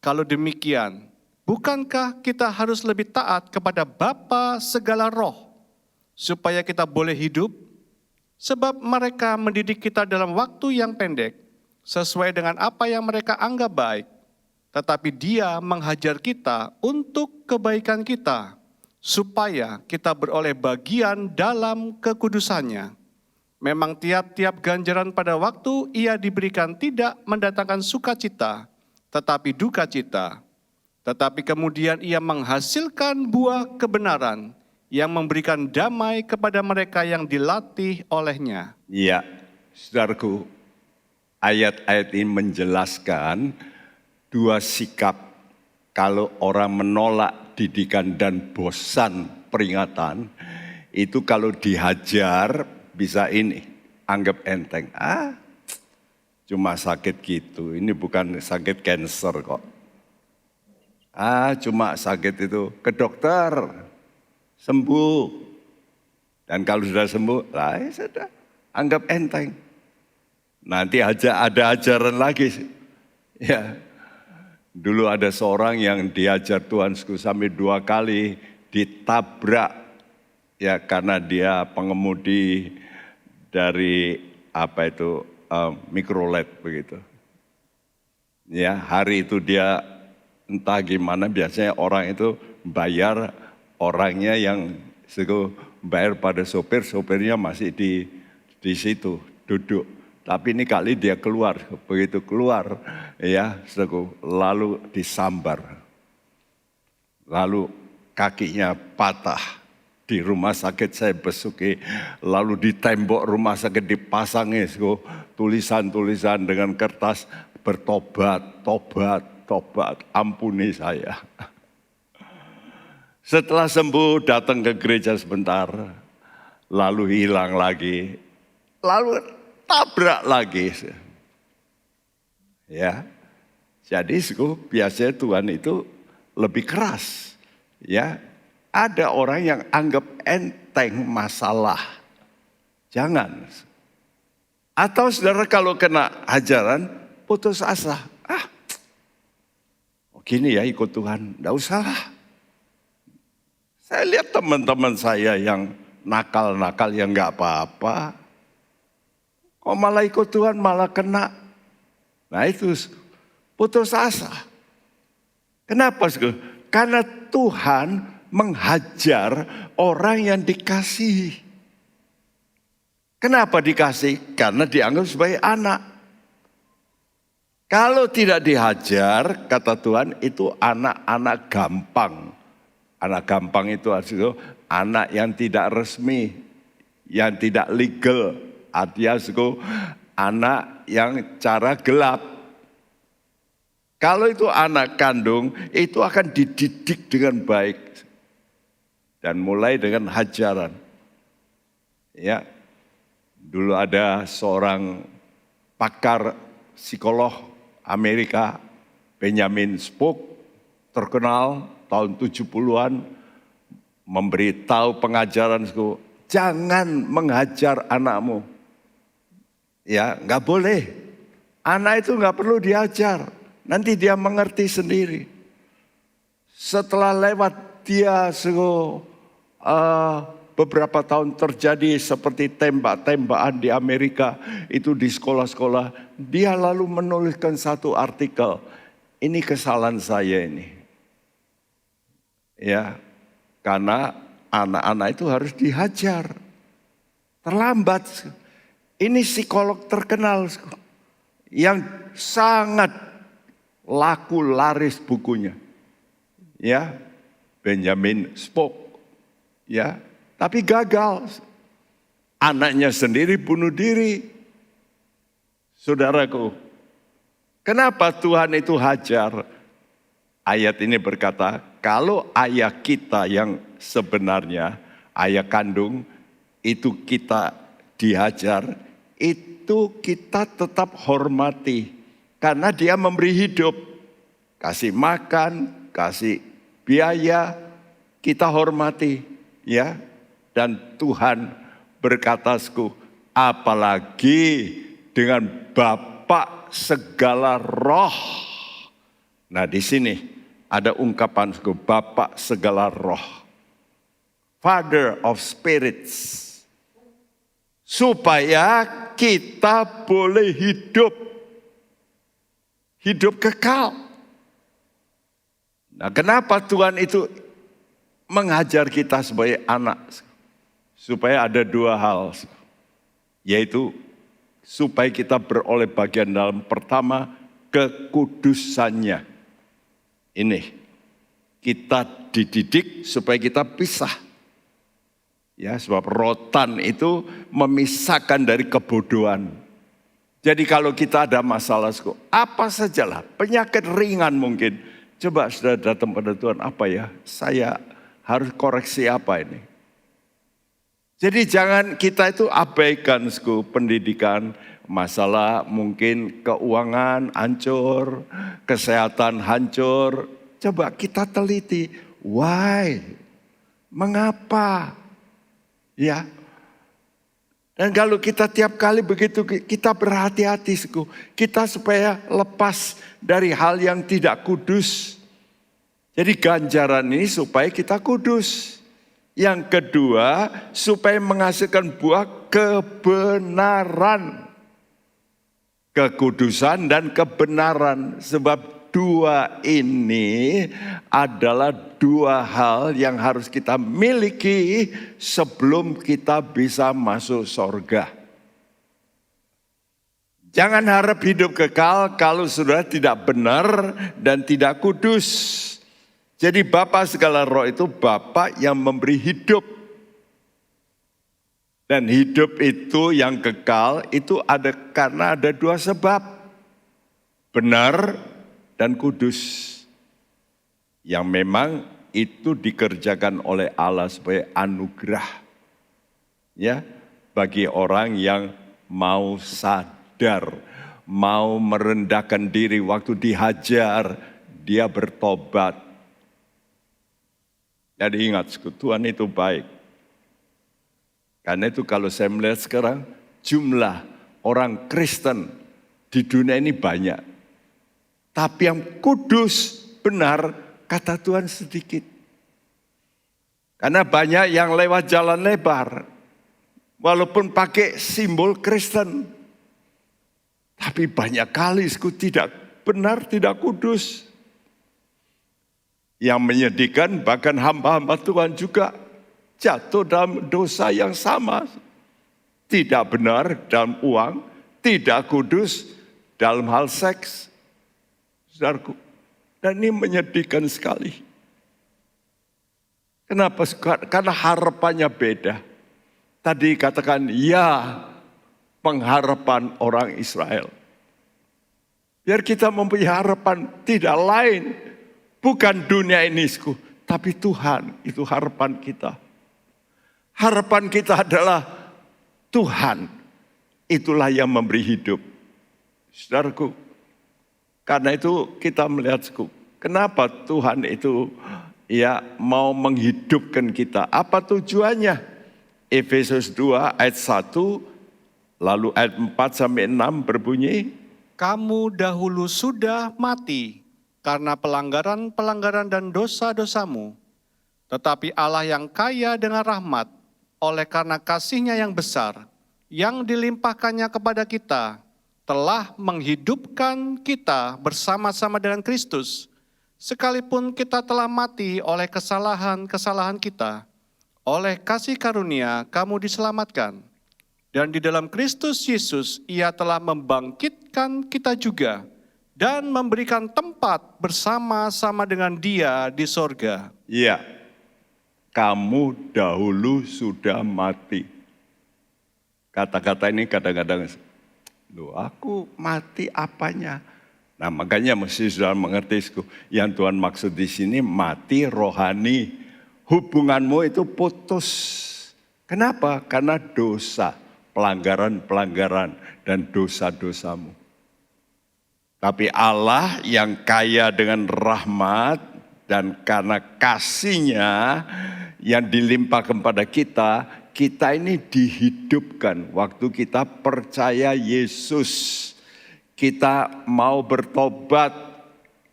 Kalau demikian, bukankah kita harus lebih taat kepada Bapa segala roh, supaya kita boleh hidup? Sebab mereka mendidik kita dalam waktu yang pendek, sesuai dengan apa yang mereka anggap baik. Tetapi Dia menghajar kita untuk kebaikan kita, supaya kita beroleh bagian dalam kekudusannya. Memang tiap-tiap ganjaran pada waktu ia diberikan tidak mendatangkan sukacita, tetapi duka cita. Tetapi kemudian ia menghasilkan buah kebenaran yang memberikan damai kepada mereka yang dilatih olehnya. ya, saudaraku, ayat-ayat ini menjelaskan dua sikap kalau orang menolak didikan dan bosan peringatan, itu kalau dihajar bisa ini, anggap enteng. Cuma sakit gitu, ini bukan sakit cancer kok. Cuma sakit itu, ke dokter, sembuh. Dan kalau sudah sembuh, sudah, anggap enteng. Nanti ada ajaran lagi. Ya. Dulu ada seorang yang diajar Tuhan sampai 2 kali ditabrak. Ya, karena dia pengemudi dari mikrolet begitu. Ya, hari itu dia entah gimana, biasanya orang itu bayar orangnya yang bayar pada sopir, sopirnya masih di situ duduk. Tapi ini kali dia keluar, begitu keluar ya, lalu disambar. Lalu kakinya patah. Di rumah sakit saya besuki, lalu di tembok rumah sakit dipasangi tulisan-tulisan dengan kertas, bertobat, tobat, tobat, ampuni saya. Setelah sembuh datang ke gereja sebentar, lalu hilang lagi, lalu tabrak lagi. Ya, jadi biasanya Tuhan itu lebih keras. Ya, ada orang yang anggap enteng masalah. Jangan. Atau saudara kalau kena ajaran, putus asa. Gini ya ikut Tuhan, enggak usah lah. Saya lihat teman-teman saya yang nakal-nakal yang enggak apa-apa. Kok malah ikut Tuhan malah kena. Nah itu putus asa. Kenapa? Karena Tuhan menghajar orang yang dikasihi. Kenapa dikasih? Karena dianggap sebagai anak. Kalau tidak dihajar, kata Tuhan, itu anak-anak gampang. Anak gampang itu artinya anak yang tidak resmi, yang tidak legal. Artinya anak yang cara gelap. Kalau itu anak kandung, itu akan dididik dengan baik. Dan mulai dengan hajaran. Ya, dulu ada seorang pakar psikolog Amerika, Benjamin Spock, terkenal tahun 70-an, memberitahu pengajaran, jangan menghajar anakmu. Ya, nggak boleh. Anak itu nggak perlu diajar, nanti dia mengerti sendiri. Setelah lewat dia beberapa tahun terjadi seperti tembak-tembakan di Amerika, itu di sekolah-sekolah. Dia lalu menuliskan satu artikel, ini kesalahan saya ini. Ya, karena anak-anak itu harus dihajar. Terlambat. Ini psikolog terkenal yang sangat laku laris bukunya. Ya, Benjamin Spock. Ya, tapi gagal. Anaknya sendiri bunuh diri. Saudaraku, kenapa Tuhan itu hajar? Ayat ini berkata, kalau ayah kita yang sebenarnya, ayah kandung, itu kita dihajar, itu kita tetap hormati. Karena dia memberi hidup, kasih makan, kasih biaya, kita hormati. Ya, dan Tuhan berkata, apalagi dengan Bapa segala roh. Nah di sini ada ungkapan Bapa segala roh, Father of spirits, supaya kita boleh hidup kekal. Nah, kenapa Tuhan itu mengajar kita sebagai anak? Supaya ada dua hal, yaitu supaya kita beroleh bagian dalam pertama kekudusannya. Ini kita dididik supaya kita pisah. Ya, sebab rotan itu memisahkan dari kebodohan. Jadi kalau kita ada masalah, apa sajalah, penyakit ringan mungkin, coba sudah datang pada Tuhan, apa ya, saya harus koreksi apa ini. Jadi jangan kita itu abaikan pendidikan, masalah mungkin keuangan hancur, kesehatan hancur. Coba kita teliti, why? Mengapa? Ya. Dan kalau kita tiap kali begitu, kita berhati-hati, kita supaya lepas dari hal yang tidak kudus. Jadi ganjaran ini supaya kita kudus. Yang kedua, supaya menghasilkan buah kebenaran. Kekudusan dan kebenaran. Sebab dua ini adalah dua hal yang harus kita miliki sebelum kita bisa masuk surga. Jangan harap hidup kekal kalau sudah tidak benar dan tidak kudus. Jadi Bapa segala roh itu Bapa yang memberi hidup. Dan hidup itu yang kekal itu ada karena ada dua sebab. Benar dan kudus. Yang memang itu dikerjakan oleh Allah sebagai anugerah. Ya, bagi orang yang mau sadar, mau merendahkan diri waktu dihajar, dia bertobat. Jadi ingat, Tuhan itu baik. Karena itu kalau saya melihat sekarang, jumlah orang Kristen di dunia ini banyak. Tapi yang kudus, benar, kata Tuhan sedikit. Karena banyak yang lewat jalan lebar. Walaupun pakai simbol Kristen. Tapi banyak kali tidak benar, tidak kudus. Yang menyedihkan bahkan hamba-hamba Tuhan juga jatuh dalam dosa yang sama. Tidak benar dalam uang, tidak kudus dalam hal seks. Saudaraku, dan ini menyedihkan sekali. Kenapa? Karena harapannya beda. Tadi katakan ya pengharapan orang Israel. Biar kita mempunyai harapan tidak lain. Bukan dunia ini, tapi Tuhan itu harapan kita. Harapan kita adalah Tuhan, itulah yang memberi hidup. Saudaraku, karena itu kita melihat, kenapa Tuhan itu mau menghidupkan kita. Apa tujuannya? Efesus 2 ayat 1, lalu ayat 4 sampai 6 berbunyi, Kamu dahulu sudah mati karena pelanggaran-pelanggaran dan dosa-dosamu. Tetapi Allah yang kaya dengan rahmat, oleh karena kasih-Nya yang besar, yang dilimpahkannya kepada kita, telah menghidupkan kita bersama-sama dengan Kristus, sekalipun kita telah mati oleh kesalahan-kesalahan kita. Oleh kasih karunia kamu diselamatkan. Dan di dalam Kristus Yesus Ia telah membangkitkan kita juga dan memberikan tempat bersama-sama dengan Dia di sorga. iya, kamu dahulu sudah mati. Kata-kata ini kadang-kadang, loh aku mati apanya? Nah makanya mesti sudah mengerti, yang Tuhan maksud di sini mati rohani. Hubunganmu itu putus. Kenapa? Karena dosa, pelanggaran-pelanggaran dan dosa-dosamu. Tapi Allah yang kaya dengan rahmat dan karena kasih-Nya yang dilimpahkan pada kita, kita ini dihidupkan waktu kita percaya Yesus. Kita mau bertobat,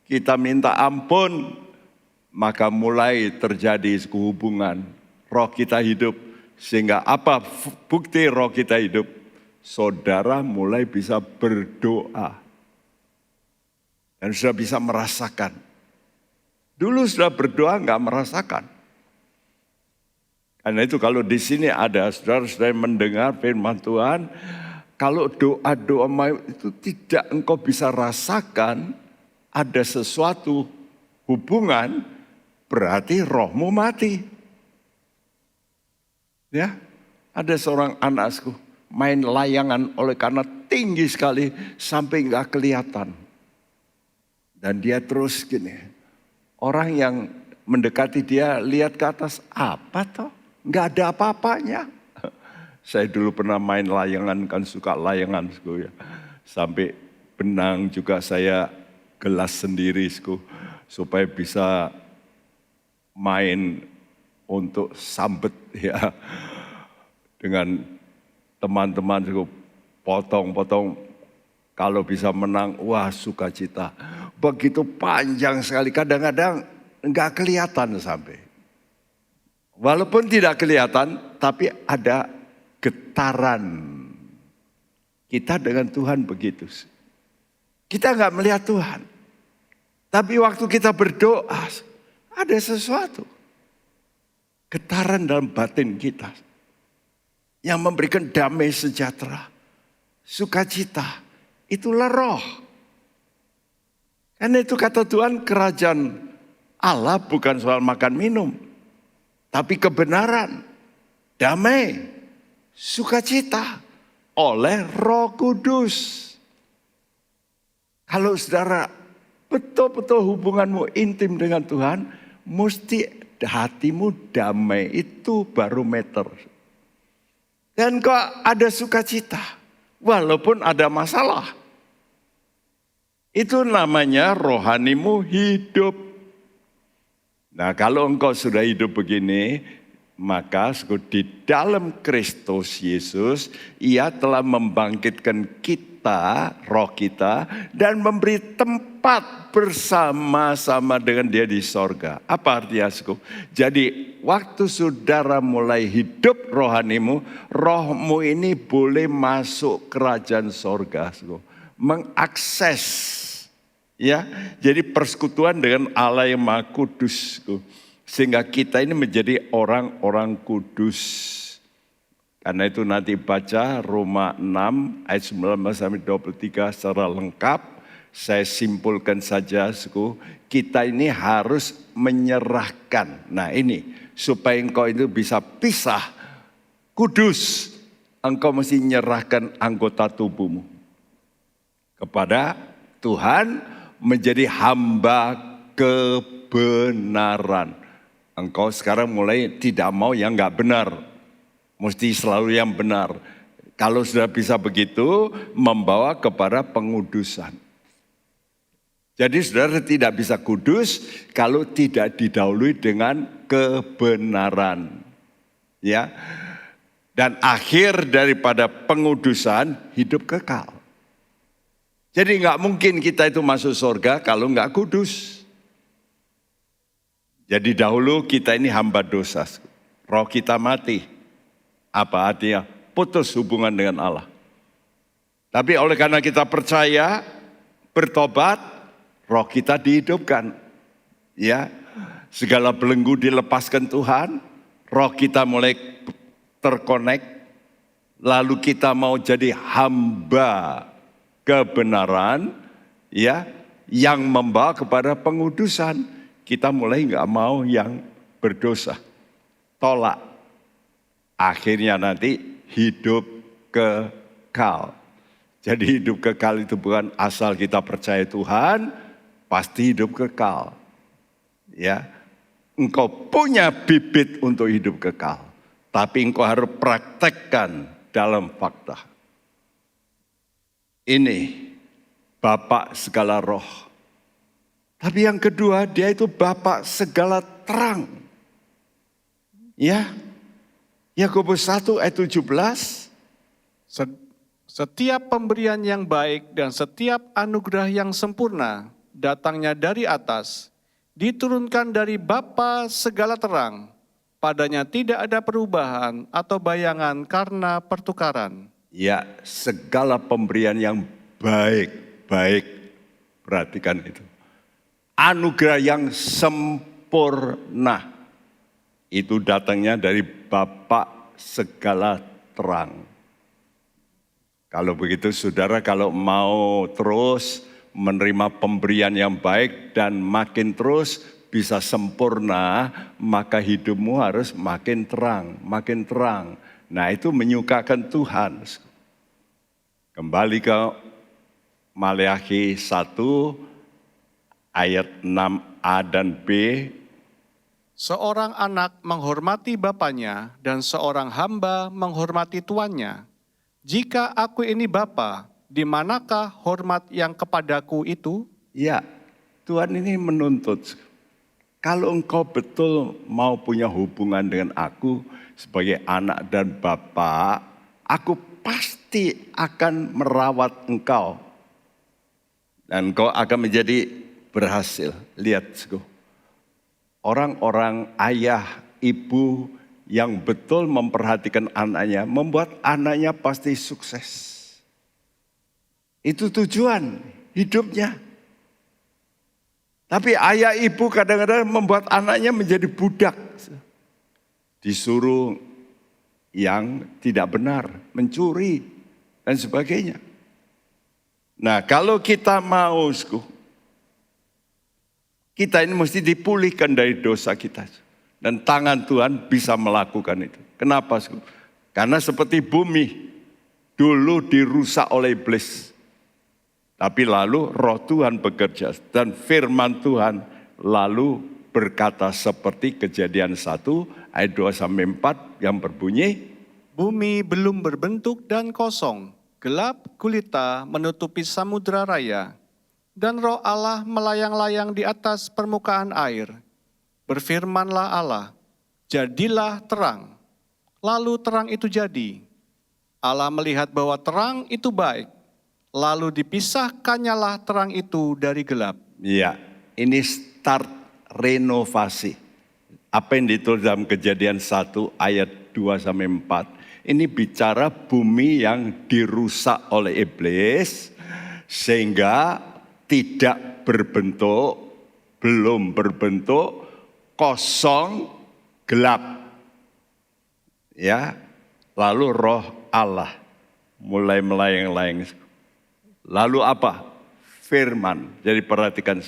kita minta ampun, maka mulai terjadi hubungan. Roh kita hidup, sehingga apa bukti roh kita hidup? Saudara mulai bisa berdoa. Dan sudah bisa merasakan. Dulu sudah berdoa enggak merasakan. Karena itu kalau di sini ada saudara-saudara yang mendengar firman Tuhan, kalau doa-doa itu tidak engkau bisa rasakan ada sesuatu hubungan, berarti rohmu mati. Ya, ada seorang anakku main layangan oleh karena tinggi sekali sampai enggak kelihatan. Dan dia terus gini, orang yang mendekati dia lihat ke atas, apa toh? Enggak ada apa-apanya. Saya dulu pernah main layangan, kan suka layangan. Ya. Sampai benang juga saya gelas sendiri supaya bisa main untuk sambet ya. Dengan teman-teman potong-potong, kalau bisa menang, wah sukacita. Begitu panjang sekali, kadang-kadang enggak kelihatan sampai. Walaupun tidak kelihatan, tapi ada getaran. Kita dengan Tuhan begitu. Kita enggak melihat Tuhan. Tapi waktu kita berdoa, ada sesuatu. Getaran dalam batin kita. Yang memberikan damai sejahtera. Sukacita. Itulah roh. Karena itu kata Tuhan, kerajaan Allah bukan soal makan minum. Tapi kebenaran, damai, sukacita oleh Roh Kudus. Kalau saudara betul-betul hubunganmu intim dengan Tuhan, mesti hatimu damai, itu barometer. Dan kok ada sukacita, walaupun ada masalah. Itu namanya rohanimu hidup. Nah kalau engkau sudah hidup begini, maka di dalam Kristus Yesus, Ia telah membangkitkan kita, roh kita, dan memberi tempat bersama-sama dengan Dia di sorga. Apa artinya? Jadi waktu saudara mulai hidup rohanimu, rohmu ini boleh masuk kerajaan sorga. Mengakses. Ya, jadi persekutuan dengan Allah yang Maha Kudus. Sehingga kita ini menjadi orang-orang kudus. Karena itu nanti baca Roma 6 ayat 19 sampai 23 secara lengkap. Saya simpulkan saja, kita ini harus menyerahkan. Nah ini, supaya engkau itu bisa pisah, kudus, engkau mesti menyerahkan anggota tubuhmu kepada Tuhan, menjadi hamba kebenaran. Engkau sekarang mulai tidak mau yang nggak benar. Mesti selalu yang benar. Kalau sudah bisa begitu, membawa kepada pengudusan. Jadi saudara tidak bisa kudus kalau tidak didahului dengan kebenaran. Ya. Dan akhir daripada pengudusan, hidup kekal. Jadi nggak mungkin kita itu masuk surga kalau nggak kudus. Jadi dahulu kita ini hamba dosa. Roh kita mati. Apa artinya? Putus hubungan dengan Allah. Tapi oleh karena kita percaya, bertobat, roh kita dihidupkan. Ya, segala belenggu dilepaskan Tuhan, roh kita mulai terkonek, lalu kita mau jadi hamba kebenaran, ya, yang membawa kepada pengudusan. Kita mulai nggak mau yang berdosa, tolak. Akhirnya nanti hidup kekal. Jadi hidup kekal itu bukan asal kita percaya Tuhan, pasti hidup kekal. Ya, engkau punya bibit untuk hidup kekal, tapi engkau harus praktekkan dalam fakta. Ini Bapa segala roh. Tapi yang kedua, dia itu Bapa segala terang. Ya, Yakobus 1 ayat 17. Setiap pemberian yang baik dan setiap anugerah yang sempurna datangnya dari atas, diturunkan dari Bapa segala terang. Padanya tidak ada perubahan atau bayangan karena pertukaran. Ya, segala pemberian yang baik. Perhatikan itu. Anugerah yang sempurna. Itu datangnya dari Bapa segala terang. Kalau begitu saudara, kalau mau terus menerima pemberian yang baik dan makin terus bisa sempurna, maka hidupmu harus makin terang, makin terang. Nah, itu menyukakan Tuhan. Kembali ke Maleakhi 1 ayat 6a dan b. Seorang anak menghormati bapaknya dan seorang hamba menghormati tuannya. Jika aku ini Bapa, di manakah hormat yang kepadaku itu? Ya, Tuhan ini menuntut. Kalau engkau betul mau punya hubungan dengan aku sebagai anak dan bapa, aku pasti akan merawat engkau. Dan engkau akan menjadi berhasil. Lihat, orang-orang ayah, ibu yang betul memperhatikan anaknya, membuat anaknya pasti sukses. Itu tujuan hidupnya. Tapi ayah ibu kadang-kadang membuat anaknya menjadi budak. Disuruh yang tidak benar, mencuri dan sebagainya. Nah, kalau kita mau, kita ini mesti dipulihkan dari dosa kita. Dan tangan Tuhan bisa melakukan itu. Kenapa? Karena seperti bumi, dulu dirusak oleh iblis. Tapi lalu roh Tuhan bekerja. Dan firman Tuhan lalu berkata seperti Kejadian 1 ayat 2-4 yang berbunyi. Bumi belum berbentuk dan kosong, gelap gulita menutupi samudra raya. Dan roh Allah melayang-layang di atas permukaan air. Berfirmanlah Allah, jadilah terang. Lalu terang itu jadi. Allah melihat bahwa terang itu baik. Lalu dipisahkannyalah terang itu dari gelap. Ya, ini start renovasi. Apa yang ditulis dalam Kejadian 1 ayat 2-4. Ini bicara bumi yang dirusak oleh iblis. Sehingga tidak berbentuk, belum berbentuk, kosong, gelap. Ya, lalu roh Allah mulai melayang-layang. Lalu apa? Firman. Jadi perhatikan,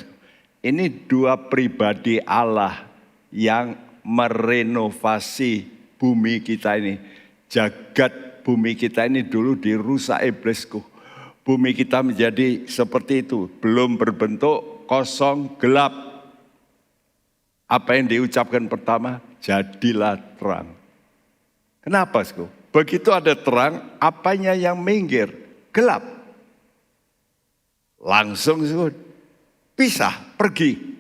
ini dua pribadi Allah yang merenovasi bumi kita ini. Jagat bumi kita ini dulu dirusak iblisku. Bumi kita menjadi seperti itu, belum berbentuk, kosong, gelap. Apa yang diucapkan pertama? Jadilah terang. Kenapa, Sku? Begitu ada terang, apanya yang minggir? Gelap. Langsung, Sku, pisah, pergi.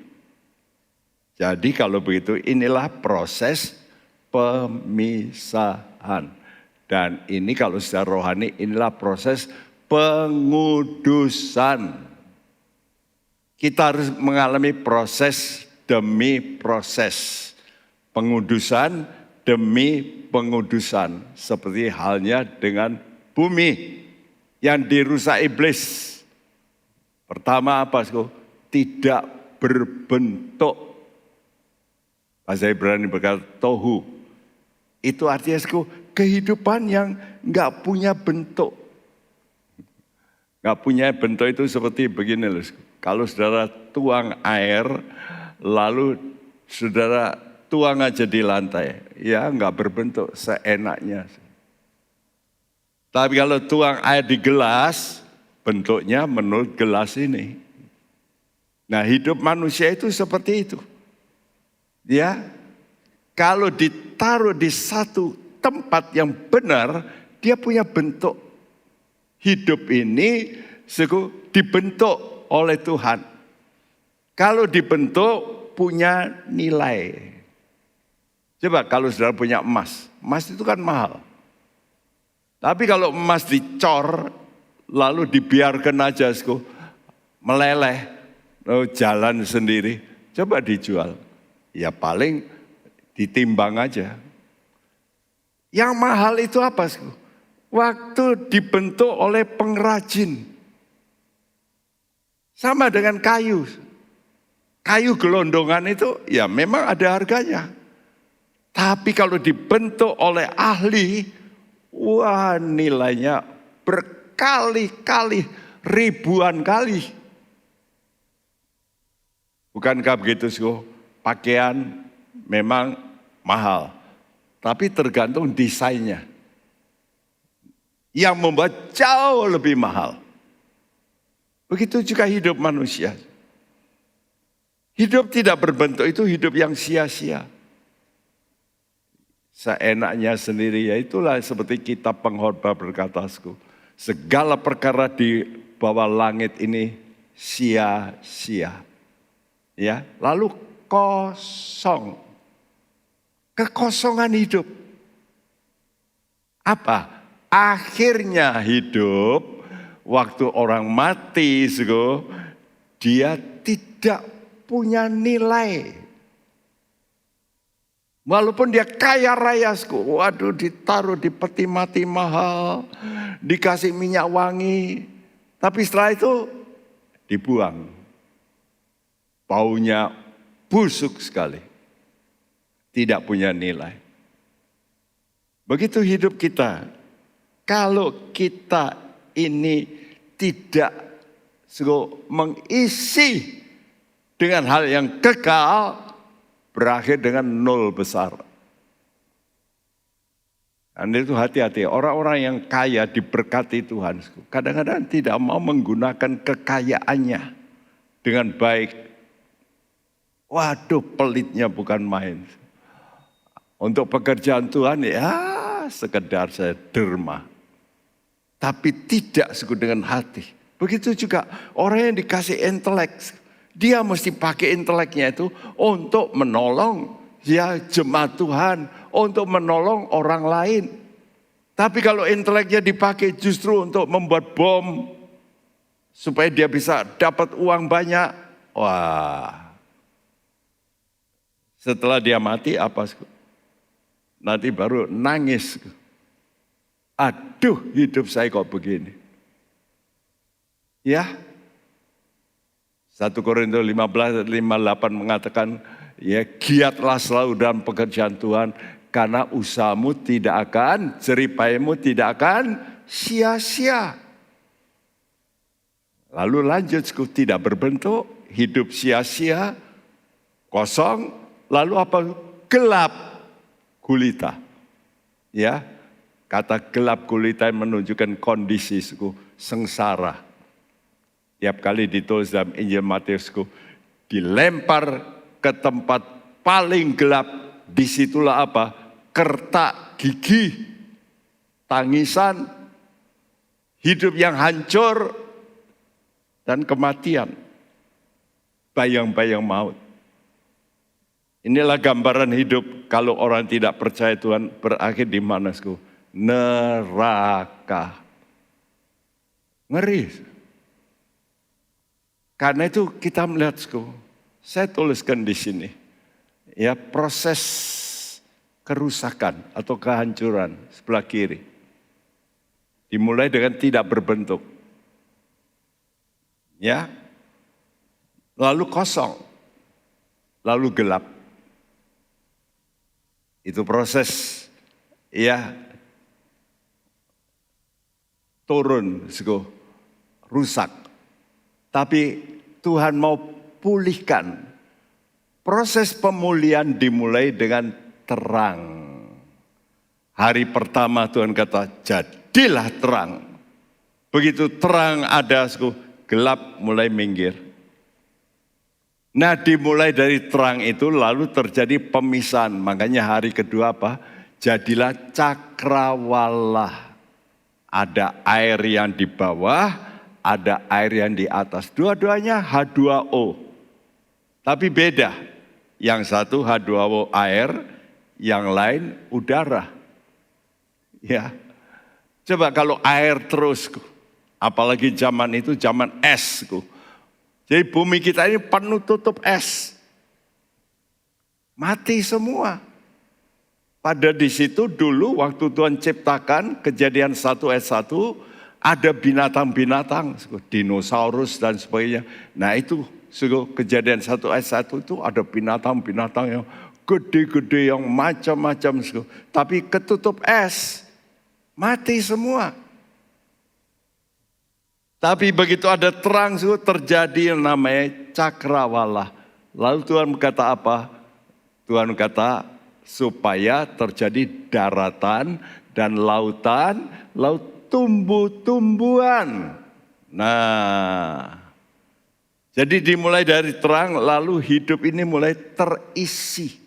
Jadi kalau begitu inilah proses pemisahan. Dan ini kalau secara rohani inilah proses pengudusan. Kita harus mengalami proses demi proses. Pengudusan demi pengudusan. Seperti halnya dengan bumi yang dirusak iblis. Pertama apa? Tidak berbentuk. Bahasa Ibrani berkata tohu. Itu artinya kehidupan yang enggak punya bentuk. Enggak punya bentuk itu seperti begini loh. Kalau saudara tuang air, lalu saudara tuang aja di lantai, ya enggak berbentuk seenaknya. Tapi kalau tuang air di gelas, bentuknya menurut gelas ini. Nah, hidup manusia itu seperti itu. Ya, kalau ditaruh di satu tempat yang benar, dia punya bentuk. Hidup ini dibentuk oleh Tuhan. Kalau dibentuk punya nilai. Coba kalau saudara punya emas, emas itu kan mahal. Tapi kalau emas dicor, lalu dibiarkan aja meleleh, jalan sendiri, coba dijual. Ya paling ditimbang aja. Yang mahal itu apa? Waktu dibentuk oleh pengrajin. Sama dengan kayu. Kayu gelondongan itu ya memang ada harganya. Tapi kalau dibentuk oleh ahli, wah nilainya berkali-kali, ribuan kali. Bukankah begitu, pakaian memang mahal. Tapi tergantung desainnya. Yang membuat jauh lebih mahal. Begitu juga hidup manusia. Hidup tidak berbentuk itu hidup yang sia-sia. Seenaknya sendiri, ya itulah seperti kitab pengkhotbah berkata, segala perkara di bawah langit ini sia-sia. Ya, lalu kosong. Kekosongan hidup. Apa? Akhirnya hidup. Waktu orang mati, dia tidak punya nilai. Walaupun dia kaya raya, waduh ditaruh di peti mati mahal, dikasih minyak wangi. Tapi setelah itu dibuang. Baunya busuk sekali. Tidak punya nilai. Begitu hidup kita. Kalau kita ini tidak mengisi dengan hal yang kekal, berakhir dengan nol besar. Dan itu hati-hati, orang-orang yang kaya diberkati Tuhan, kadang-kadang tidak mau menggunakan kekayaannya dengan baik. Waduh, pelitnya bukan main. Untuk pekerjaan Tuhan ya sekedar saya derma. Tapi tidak dengan hati. Begitu juga orang yang dikasih intelek. Dia mesti pakai inteleknya itu untuk menolong ya jemaat Tuhan. Untuk menolong orang lain. Tapi kalau inteleknya dipakai justru untuk membuat bom. Supaya dia bisa dapat uang banyak. Wah. Setelah dia mati apa? Nanti baru nangis. Aduh, hidup saya kok begini. Ya. 1 Korintus 15:58 mengatakan, ya giatlah selalu dalam pekerjaan Tuhan, karena usahamu tidak akan, jeripaimu tidak akan sia-sia. Lalu lanjut, tidak berbentuk, hidup sia-sia, kosong, lalu apa? Gelap gulita. Ya. Kata gelap gulita menunjukkan kondisi sengsara. Tiap kali ditulis dalam Injil Matius, dilempar ke tempat paling gelap, disitulah apa? Kertak gigi, tangisan, hidup yang hancur, dan kematian. Bayang-bayang maut. Inilah gambaran hidup kalau orang tidak percaya Tuhan berakhir di mana? Neraka. Ngeri. Karena itu kita melihat, saya tuliskan di sini, ya, proses kerusakan atau kehancuran sebelah kiri. Dimulai dengan tidak berbentuk. Ya. Lalu kosong. Lalu gelap. Itu proses, ya, turun, rusak. Tapi Tuhan mau pulihkan. Proses pemulihan dimulai dengan terang. Hari pertama Tuhan kata, jadilah terang. Begitu terang ada, gelap mulai minggir. Nah, dimulai dari terang itu lalu terjadi pemisahan. Makanya hari kedua apa? Jadilah cakrawala. Ada air yang di bawah, ada air yang di atas. Dua-duanya H2O. Tapi beda. Yang satu H2O air, yang lain udara. Ya. Coba kalau air terus, apalagi zaman itu zaman es. Jadi bumi kita ini penuh tutup es. Mati semua. Pada di situ dulu waktu Tuhan ciptakan Kejadian 1 ayat 1 ada binatang-binatang, dinosaurus dan sebagainya. Nah itu Kejadian 1 ayat 1 itu ada binatang-binatang yang gede-gede yang macam-macam. Tapi ketutup es, mati semua. Tapi begitu ada terang terjadi yang namanya cakrawala. Lalu Tuhan berkata apa? Tuhan kata supaya terjadi daratan dan lautan, laut tumbuh-tumbuhan. Nah, jadi dimulai dari terang lalu hidup ini mulai terisi.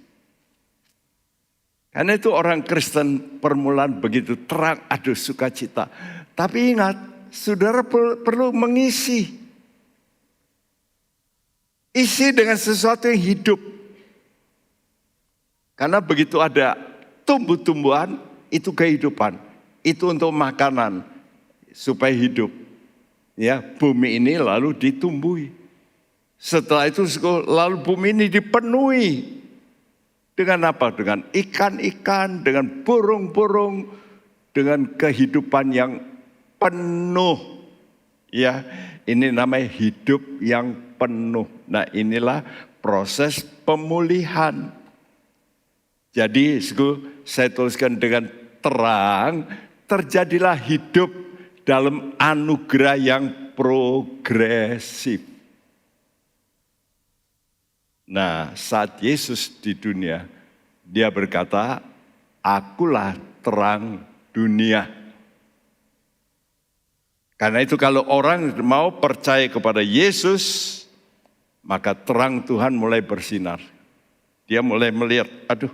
Karena itu orang Kristen permulaan begitu terang, aduh sukacita. Tapi ingat, saudara perlu mengisi. Isi dengan sesuatu yang hidup. Karena begitu ada tumbuh-tumbuhan, itu kehidupan. Itu untuk makanan, supaya hidup. Ya, bumi ini lalu ditumbuhi. Setelah itu lalu bumi ini dipenuhi. Dengan apa? Dengan ikan-ikan, dengan burung-burung, dengan kehidupan yang penuh, ya, ini namanya hidup yang penuh. Nah inilah proses pemulihan. Jadi saya tuliskan dengan terang, terjadilah hidup dalam anugerah yang progresif. Nah saat Yesus di dunia, dia berkata, akulah terang dunia. Karena itu kalau orang mau percaya kepada Yesus, maka terang Tuhan mulai bersinar. Dia mulai melihat, aduh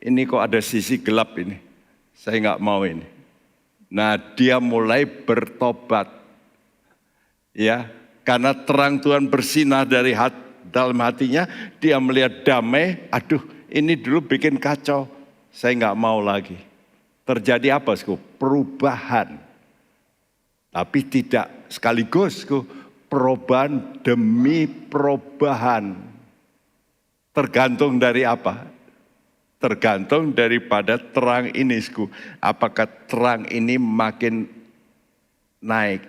ini kok ada sisi gelap ini. Saya nggak mau ini. Nah dia mulai bertobat. Ya, karena terang Tuhan bersinar dari dalam hatinya, dia melihat damai, aduh ini dulu bikin kacau. Saya nggak mau lagi. Terjadi apa? Perubahan. Tapi tidak sekaligus perubahan demi perubahan. Tergantung dari apa? Tergantung daripada terang ini. Apakah terang ini makin naik.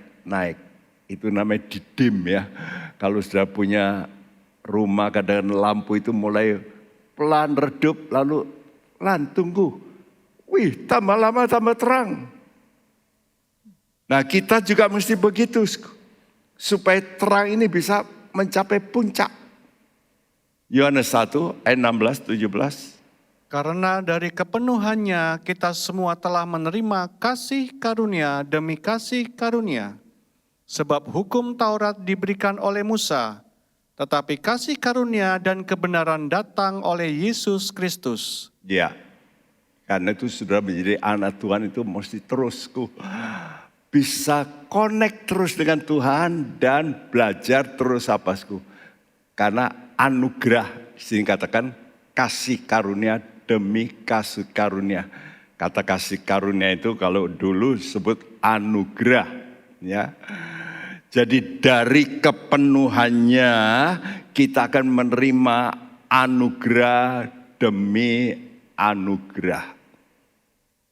Itu namanya didim ya. Kalau sudah punya rumah kadang lampu itu mulai pelan redup lalu tunggu. Wih tambah lama tambah terang. Nah kita juga mesti begitu, supaya terang ini bisa mencapai puncak. Yohanes 1 ayat 16-17. Karena dari kepenuhannya kita semua telah menerima kasih karunia demi kasih karunia. Sebab hukum Taurat diberikan oleh Musa, tetapi kasih karunia dan kebenaran datang oleh Yesus Kristus. Ya, karena itu sudah menjadi anak Tuhan itu mesti terus bisa connect terus dengan Tuhan dan belajar terus apasku. Karena anugerah, sini katakan kasih karunia demi kasih karunia. Kata kasih karunia itu kalau dulu sebut anugerah, ya. Jadi dari kepenuhannya kita akan menerima anugerah demi anugerah.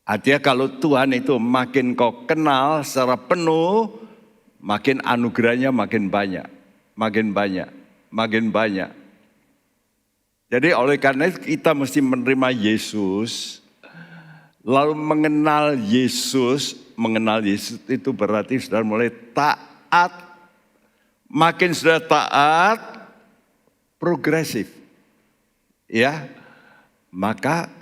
Artinya kalau Tuhan itu makin kau kenal secara penuh, makin anugerahnya makin banyak, makin banyak, makin banyak. Jadi oleh karena itu kita mesti menerima Yesus. Lalu mengenal Yesus itu berarti sudah mulai taat. Makin sudah taat, progresif. Ya, maka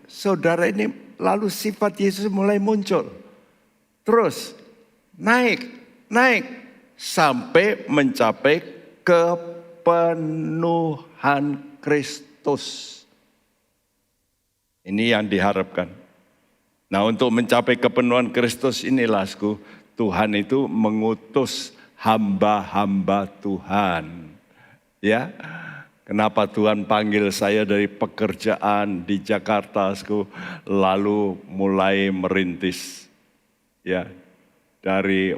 saudara ini lalu sifat Yesus mulai muncul. Terus naik sampai mencapai kepenuhan Kristus. Ini yang diharapkan. Nah, untuk mencapai kepenuhan Kristus inilah Tuhan itu mengutus hamba-hamba Tuhan. Ya. Kenapa Tuhan panggil saya dari pekerjaan di Jakarta, lalu mulai merintis. Ya. Dari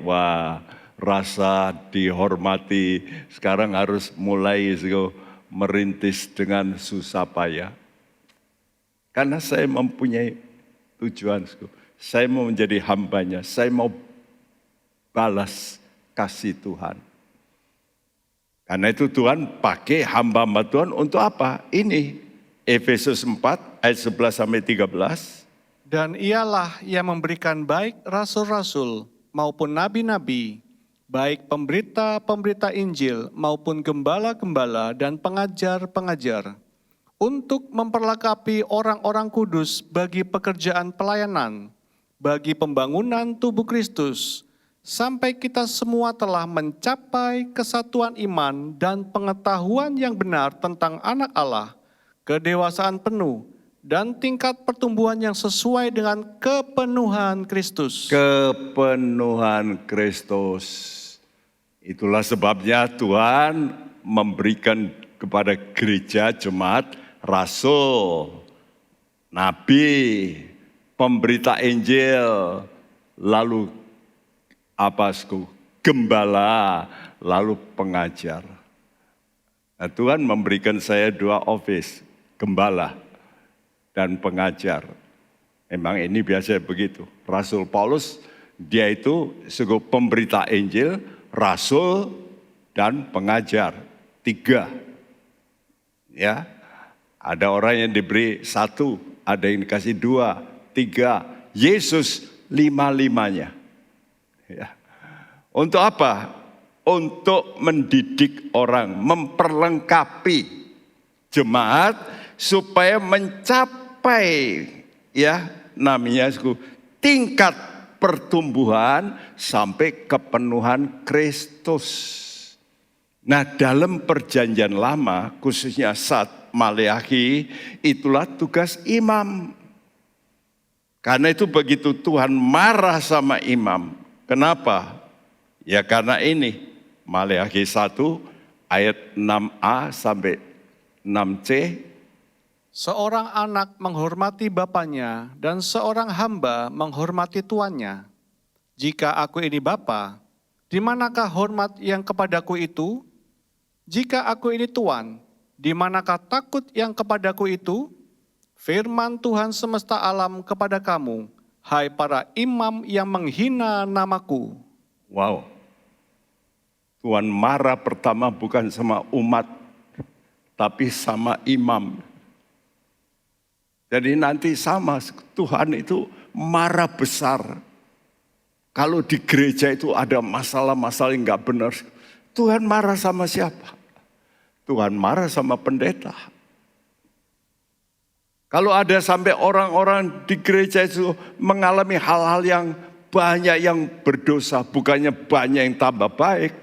rasa dihormati, sekarang harus mulai merintis dengan susah payah. Karena saya mempunyai tujuan, saya mau menjadi hambanya, saya mau balas kasih Tuhan. Karena itu Tuhan pakai hamba-hamba Tuhan untuk apa? Ini Efesus 4 ayat 11 sampai 13. Dan ialah yang memberikan baik rasul-rasul maupun nabi-nabi, baik pemberita-pemberita Injil maupun gembala-gembala dan pengajar-pengajar, untuk memperlengkapi orang-orang kudus bagi pekerjaan pelayanan, bagi pembangunan tubuh Kristus, sampai kita semua telah mencapai kesatuan iman dan pengetahuan yang benar tentang anak Allah, kedewasaan penuh, dan tingkat pertumbuhan yang sesuai dengan kepenuhan Kristus. Kepenuhan Kristus. Itulah sebabnya Tuhan memberikan kepada gereja, jemaat, rasul, nabi, pemberita Injil, lalu gembala, lalu pengajar. Nah, Tuhan memberikan saya 2 office, gembala dan pengajar. Memang ini biasa begitu. Rasul Paulus, dia itu pemberita Injil, rasul dan pengajar. 3. Ya. Ada orang yang diberi 1, ada yang dikasih 2, 3. Yesus 5-5-nya. Ya. Untuk apa? Untuk mendidik orang, memperlengkapi jemaat supaya mencapai namanya tingkat pertumbuhan sampai kepenuhan Kristus. Nah, dalam perjanjian lama khususnya saat Maleakhi, itulah tugas imam. Karena itu begitu Tuhan marah sama imam. Kenapa? Ya karena ini, Maleakhi 1 ayat 6a sampai 6c. Seorang anak menghormati bapaknya dan seorang hamba menghormati tuannya. Jika aku ini bapa, di manakah hormat yang kepadaku itu? Jika aku ini tuan, di manakah takut yang kepadaku itu? Firman Tuhan semesta alam kepada kamu, hai para imam yang menghina namaku. Wow. Tuhan marah pertama bukan sama umat, tapi sama imam. Jadi nanti sama, Tuhan itu marah besar. Kalau di gereja itu ada masalah-masalah yang gak benar, Tuhan marah sama siapa? Tuhan marah sama pendeta. Kalau ada sampai orang-orang di gereja itu mengalami hal-hal yang banyak yang berdosa, bukannya banyak yang tambah baik.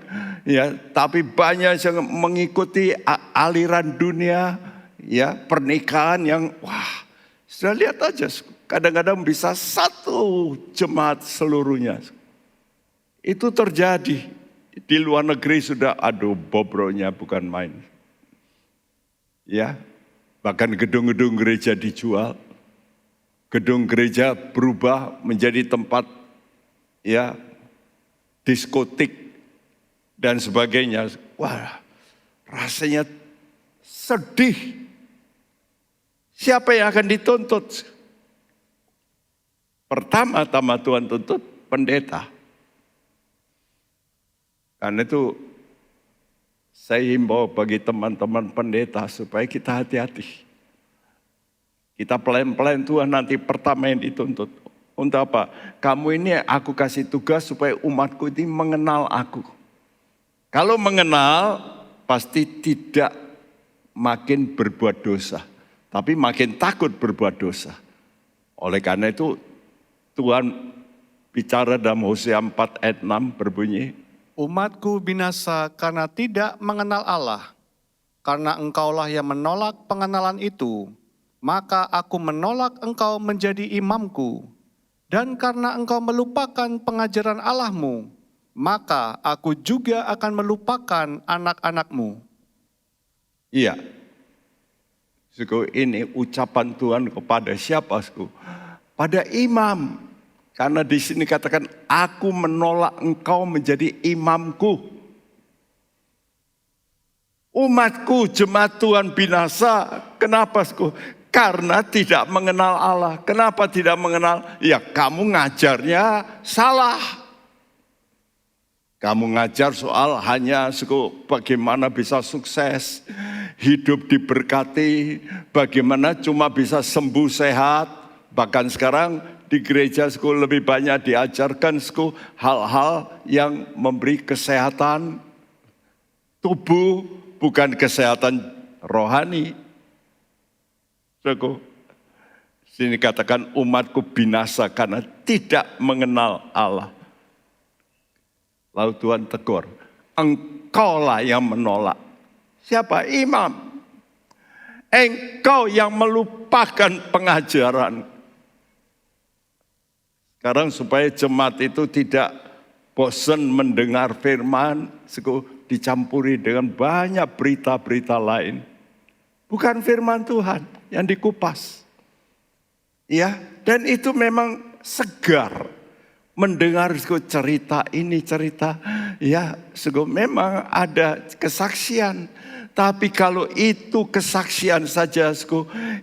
ya, tapi banyak yang mengikuti aliran dunia, ya, pernikahan yang wah, sudah lihat aja, kadang-kadang bisa satu jemaat seluruhnya. Itu terjadi di luar negeri sudah, aduh bobroknya bukan main. Ya, bahkan gedung-gedung gereja dijual, gedung gereja berubah menjadi tempat ya diskotik dan sebagainya. Wah, rasanya sedih. Siapa yang akan dituntut? Pertama-tama Tuhan tuntut pendeta. Karena itu saya himbau bagi teman-teman pendeta supaya kita hati-hati. Kita pelan-pelan Tuhan nanti pertama yang dituntut. Untuk apa? Kamu ini aku kasih tugas supaya umatku ini mengenal aku. Kalau mengenal pasti tidak makin berbuat dosa. Tapi makin takut berbuat dosa. Oleh karena itu Tuhan bicara dalam Hosea 4 ayat 6 berbunyi, Umatku binasa karena tidak mengenal Allah. Karena engkaulah yang menolak pengenalan itu, maka aku menolak engkau menjadi imamku. Dan karena engkau melupakan pengajaran Allahmu, maka aku juga akan melupakan anak-anakmu. iya. Suku, ini ucapan Tuhan kepada siapa, suku? Pada imam. Karena di sini katakan, aku menolak engkau menjadi imamku. Umatku, jemaat Tuhan binasa. Kenapa, suku? Karena tidak mengenal Allah. Kenapa tidak mengenal? Ya kamu ngajarnya salah. Kamu ngajar soal hanya bagaimana bisa sukses, hidup diberkati, bagaimana cuma bisa sembuh sehat. Bahkan sekarang di gereja lebih banyak diajarkan hal-hal yang memberi kesehatan tubuh, bukan kesehatan rohani. Sini katakan umatku binasa karena tidak mengenal Allah. Lalu Tuhan tegur, engkaulah yang menolak. Siapa? Imam. Engkau yang melupakan pengajaran. Sekarang supaya jemaat itu tidak bosan mendengar firman, dicampuri dengan banyak berita-berita lain. Bukan firman Tuhan yang dikupas. Ya, dan itu memang segar. Mendengar cerita ini cerita, ya memang ada kesaksian. Tapi kalau itu kesaksian saja,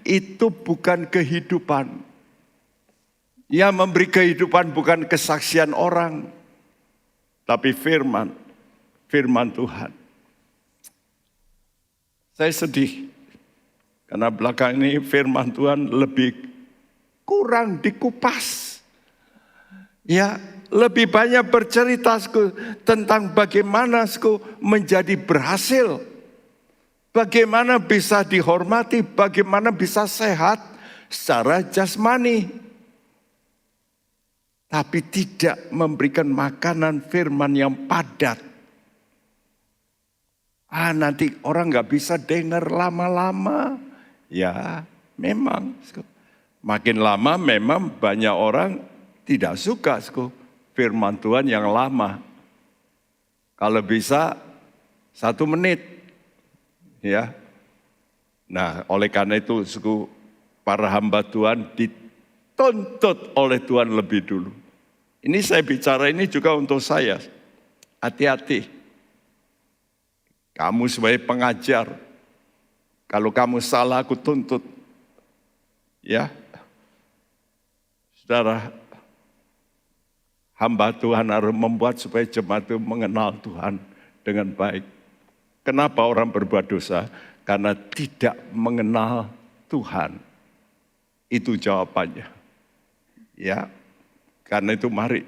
itu bukan kehidupan. Yang memberi kehidupan bukan kesaksian orang, tapi firman Tuhan. Saya sedih, karena belakang ini firman Tuhan lebih kurang dikupas. Ya, lebih banyak bercerita tentang bagaimana menjadi berhasil. Bagaimana bisa dihormati, bagaimana bisa sehat secara jasmani. Tapi tidak memberikan makanan firman yang padat. Nanti orang gak bisa dengar lama-lama. Ya, memang. Makin lama memang banyak orang tidak suka firman Tuhan yang lama. Kalau bisa 1 menit. Ya. Nah, oleh karena itu para hamba Tuhan dituntut oleh Tuhan lebih dulu. Ini saya bicara ini juga untuk saya. Hati-hati. Kamu sebagai pengajar, kalau kamu salah aku tuntut. Ya. Saudara, hamba Tuhan harus membuat supaya jemaat itu mengenal Tuhan dengan baik. Kenapa orang berbuat dosa? Karena tidak mengenal Tuhan. Itu jawabannya. Ya, karena itu mari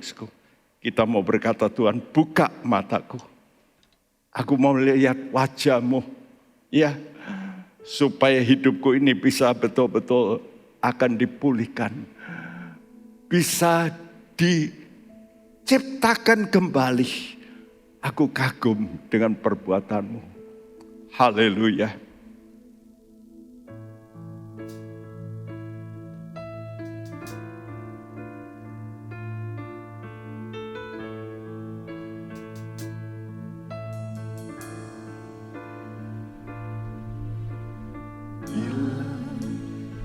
kita mau berkata, Tuhan buka mataku. Aku mau lihat wajah-Mu. Ya, supaya hidupku ini bisa betul-betul akan dipulihkan. Bisa diciptakan kembali. Aku kagum dengan perbuatan-Mu. Haleluya.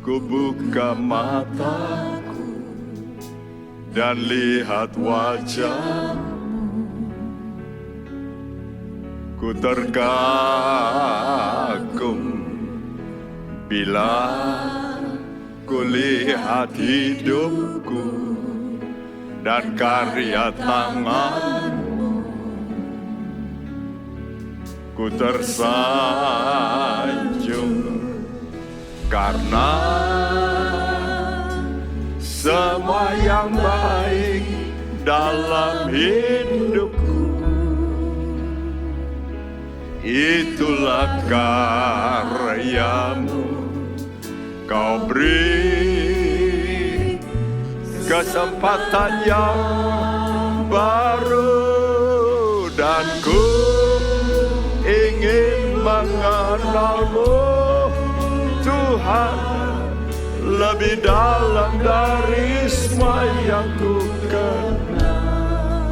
Ku buka mataku dan lihat wajah-Mu, ku terkagum bila ku lihat hidupku dan karya tangan-Mu. Ku tersanjung karena semua yang baik dalam hidupku, itulah karya-Mu. Kau beri kesempatan yang baru dan ku ingin mengenal-Mu, Tuhan, lebih dalam dari semua yang ku kenal.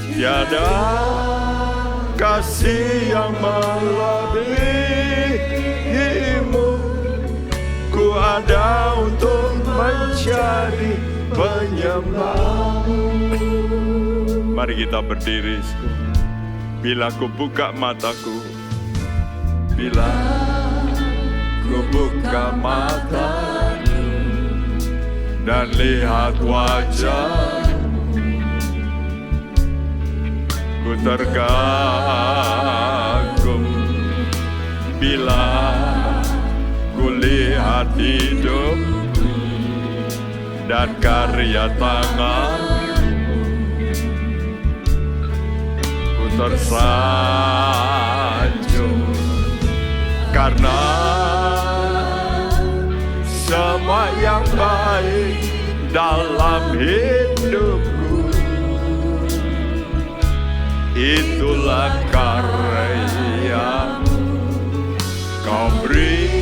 Tiada kasih yang melebihi-Mu, ku ada untuk menjadi penyembah-Mu. Mari kita berdiri. Bila ku buka mataku, bila ku buka mataku dan lihat wajah-Mu, ku terkagum bila ku lihat hidupku dan karya tangan-Mu. Ku tersanjung karena semua yang baik dalam hidupku, itulah karya-Mu. Kau beri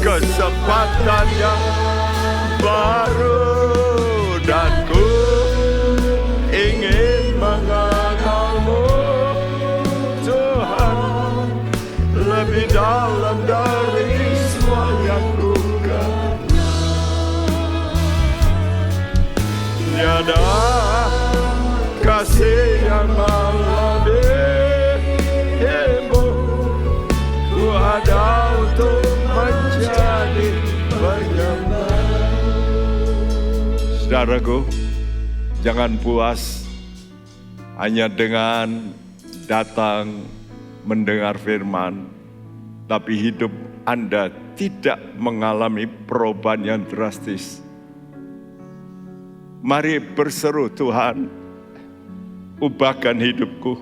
kesempatan yang baru dan ku ingin mengenal-Mu, Tuhan, lebih dalam dari semua yang ku kenal. Tiada kasih yang melebihi-Mu, ku ada untuk menjadi penyembah. Saudaraku, jangan puas hanya dengan datang mendengar firman, tapi hidup Anda tidak mengalami perubahan yang drastis. Mari berseru, Tuhan, ubahkan hidupku.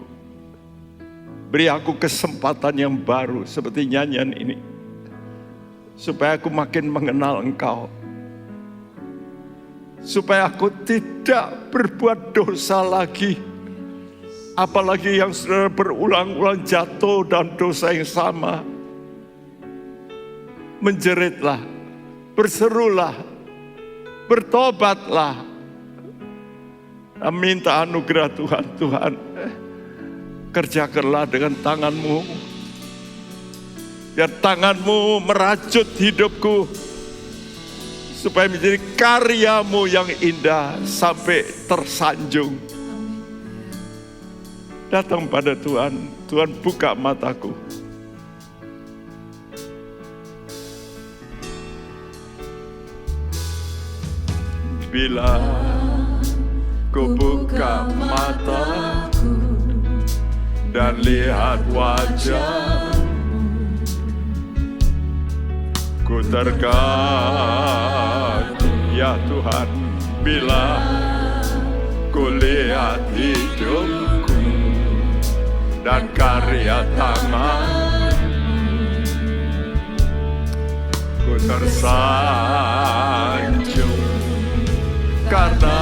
Beri aku kesempatan yang baru seperti nyanyian ini, supaya aku makin mengenal Engkau. Supaya aku tidak berbuat dosa lagi. Apalagi yang sudah berulang-ulang jatuh dalam dosa yang sama. Menjeritlah, berserulah, bertobatlah. Minta anugerah Tuhan, Tuhan, kerjakanlah dengan tangan-Mu. Biar tangan-Mu merajut hidupku, supaya menjadi karya-Mu yang indah sampai tersanjung. Datang pada Tuhan, Tuhan buka mataku. Bila ku buka mataku dan lihat wajah-Mu, ku terkagum ya Tuhan. Bila ku lihat hidupku dan karya tangan, ku tersanjung karena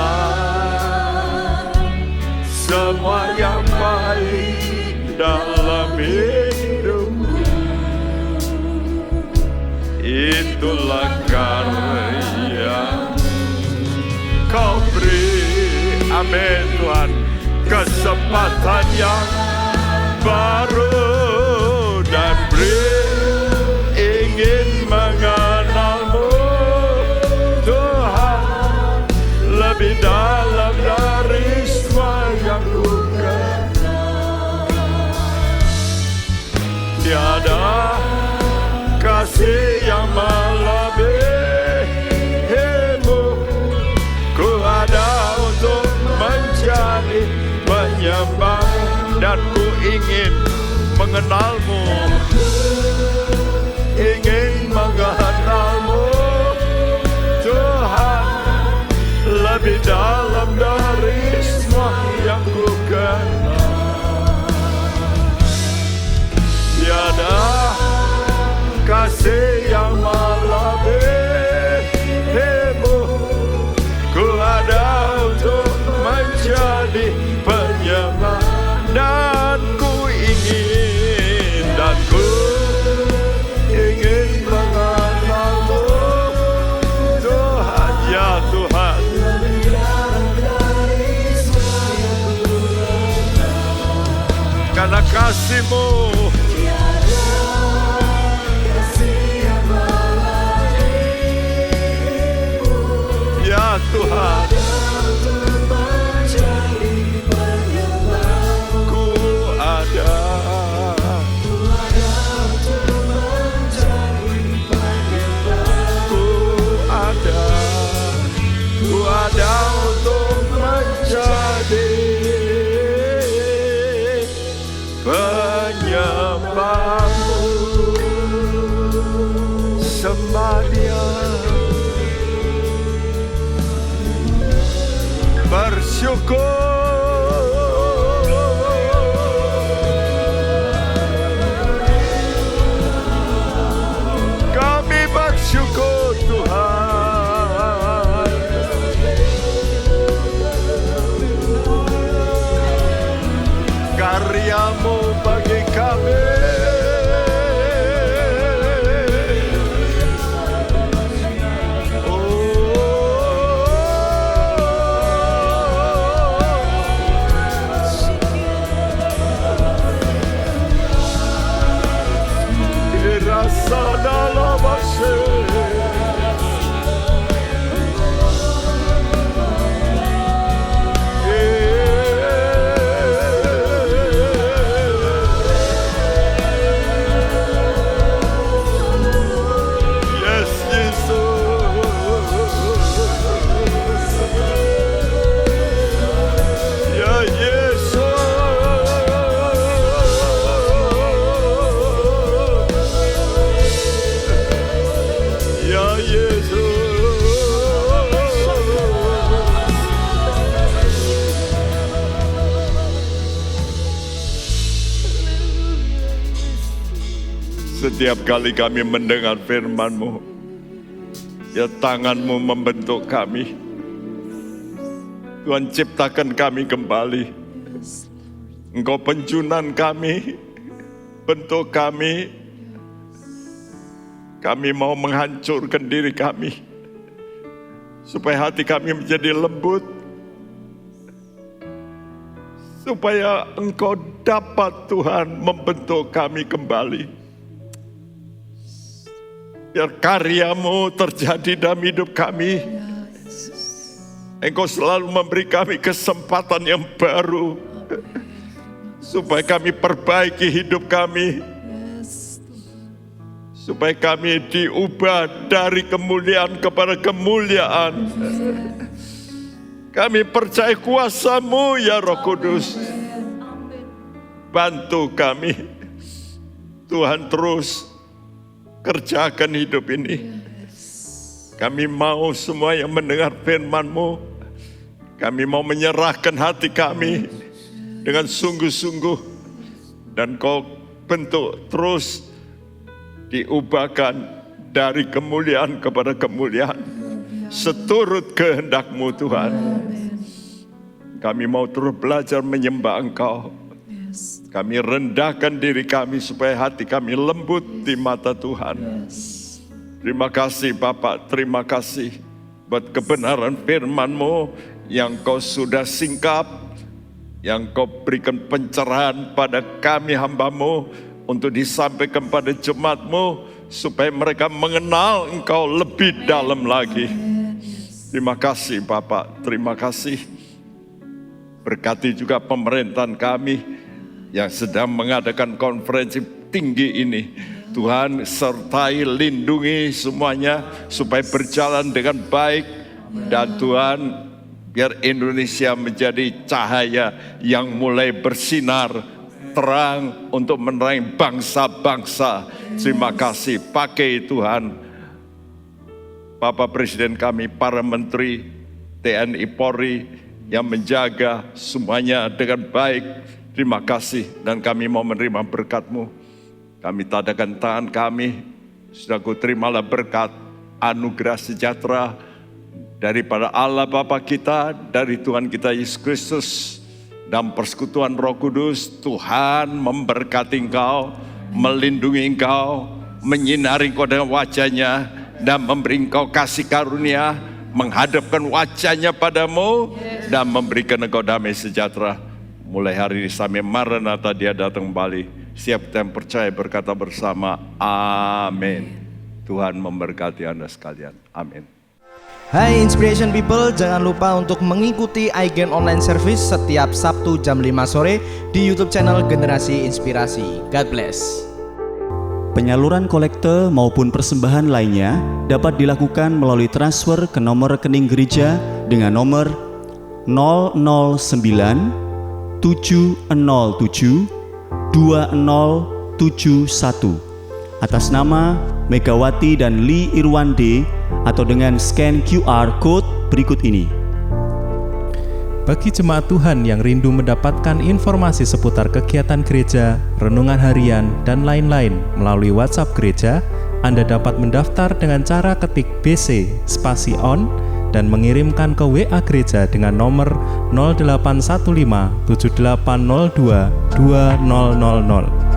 itulah karya Kau beri, amin Tuhan, kesempatan yang baru dan beri ingin mengenalmu Tuhan lebih dalam dari semua yang ku kenal. Tiada kasih yang melebihimu, ku ada untuk menjadi penyembah dan ku ingin mengenalmu, ingin mengenalmu Tuhan lebih dalam dari semua yang ku kenal. Tiada kasih yang melebihimu, ku ada untuk menjadi penyembah dan ku ingin mengenalmu Tuhan, ya Tuhan. Karena kasih-Mu ya Tuhan, ku ada untuk menjadi penyembah-Mu. Sembah Dia, bersyukur. Kami bersyukur Tuhan. Karya-Mu bagi kami. Setiap kali kami mendengar firman-Mu, ya tangan-Mu membentuk kami. Tuhan, ciptakan kami kembali. Engkau penjunan kami, bentuk kami. Kami mau menghancurkan diri kami, supaya hati kami menjadi lembut, supaya Engkau dapat Tuhan membentuk kami kembali. Biar karya-Mu terjadi dalam hidup kami. Engkau selalu memberi kami kesempatan yang baru, supaya kami perbaiki hidup kami, supaya kami diubah dari kemuliaan kepada kemuliaan. Kami percaya kuasa-Mu ya Roh Kudus. Bantu kami Tuhan, terus kerjakan hidup ini. Kami mau semua yang mendengar firman-Mu, kami mau menyerahkan hati kami dengan sungguh-sungguh, dan Kau bentuk terus diubahkan dari kemuliaan kepada kemuliaan, seturut kehendak-Mu Tuhan. Kami mau terus belajar menyembah Engkau. Kami rendahkan diri kami supaya hati kami lembut di mata Tuhan. Terima kasih Bapak, terima kasih buat kebenaran firman-Mu yang Kau sudah singkap, yang Kau berikan pencerahan pada kami hamba-Mu untuk disampaikan pada jemaat-Mu supaya mereka mengenal Engkau lebih dalam lagi. Terima kasih Bapak, terima kasih. Berkati juga pemerintahan kami yang sedang mengadakan konferensi tinggi ini. Tuhan sertai, lindungi semuanya supaya berjalan dengan baik. Dan Tuhan, biar Indonesia menjadi cahaya yang mulai bersinar terang untuk menerangi bangsa-bangsa. Terima kasih, pakai Tuhan Bapak Presiden kami, para menteri, TNI Polri yang menjaga semuanya dengan baik. Terima kasih, dan kami mau menerima berkat-Mu. Kami tadakan tangan kami, sudah Ku terimalah berkat anugerah sejahtera daripada Allah Bapa kita, dari Tuhan kita Yesus Kristus, dan persekutuan Roh Kudus. Tuhan memberkati engkau, melindungi engkau, menyinari engkau dengan wajah-Nya, dan memberi engkau kasih karunia, menghadapkan wajah-Nya padamu, dan memberikan engkau damai sejahtera. Mulai hari ini sampai Maranatha Dia datang kembali. Siap kita yang percaya berkata bersama, amin. Tuhan memberkati Anda sekalian, amin. Hai Inspiration People, jangan lupa untuk mengikuti iGen Online Service setiap Sabtu jam 5 sore di YouTube channel Generasi Inspirasi. God bless. Penyaluran kolekte maupun persembahan lainnya dapat dilakukan melalui transfer ke nomor rekening gereja dengan nomor 009 707 2071 atas nama Megawati dan Lee Irwande, atau dengan scan QR Code berikut ini. Bagi jemaat Tuhan yang rindu mendapatkan informasi seputar kegiatan gereja, renungan harian, dan lain-lain melalui WhatsApp gereja, Anda dapat mendaftar dengan cara ketik BC spasi on dan mengirimkan ke WA gereja dengan nomor 0815 7802 2000.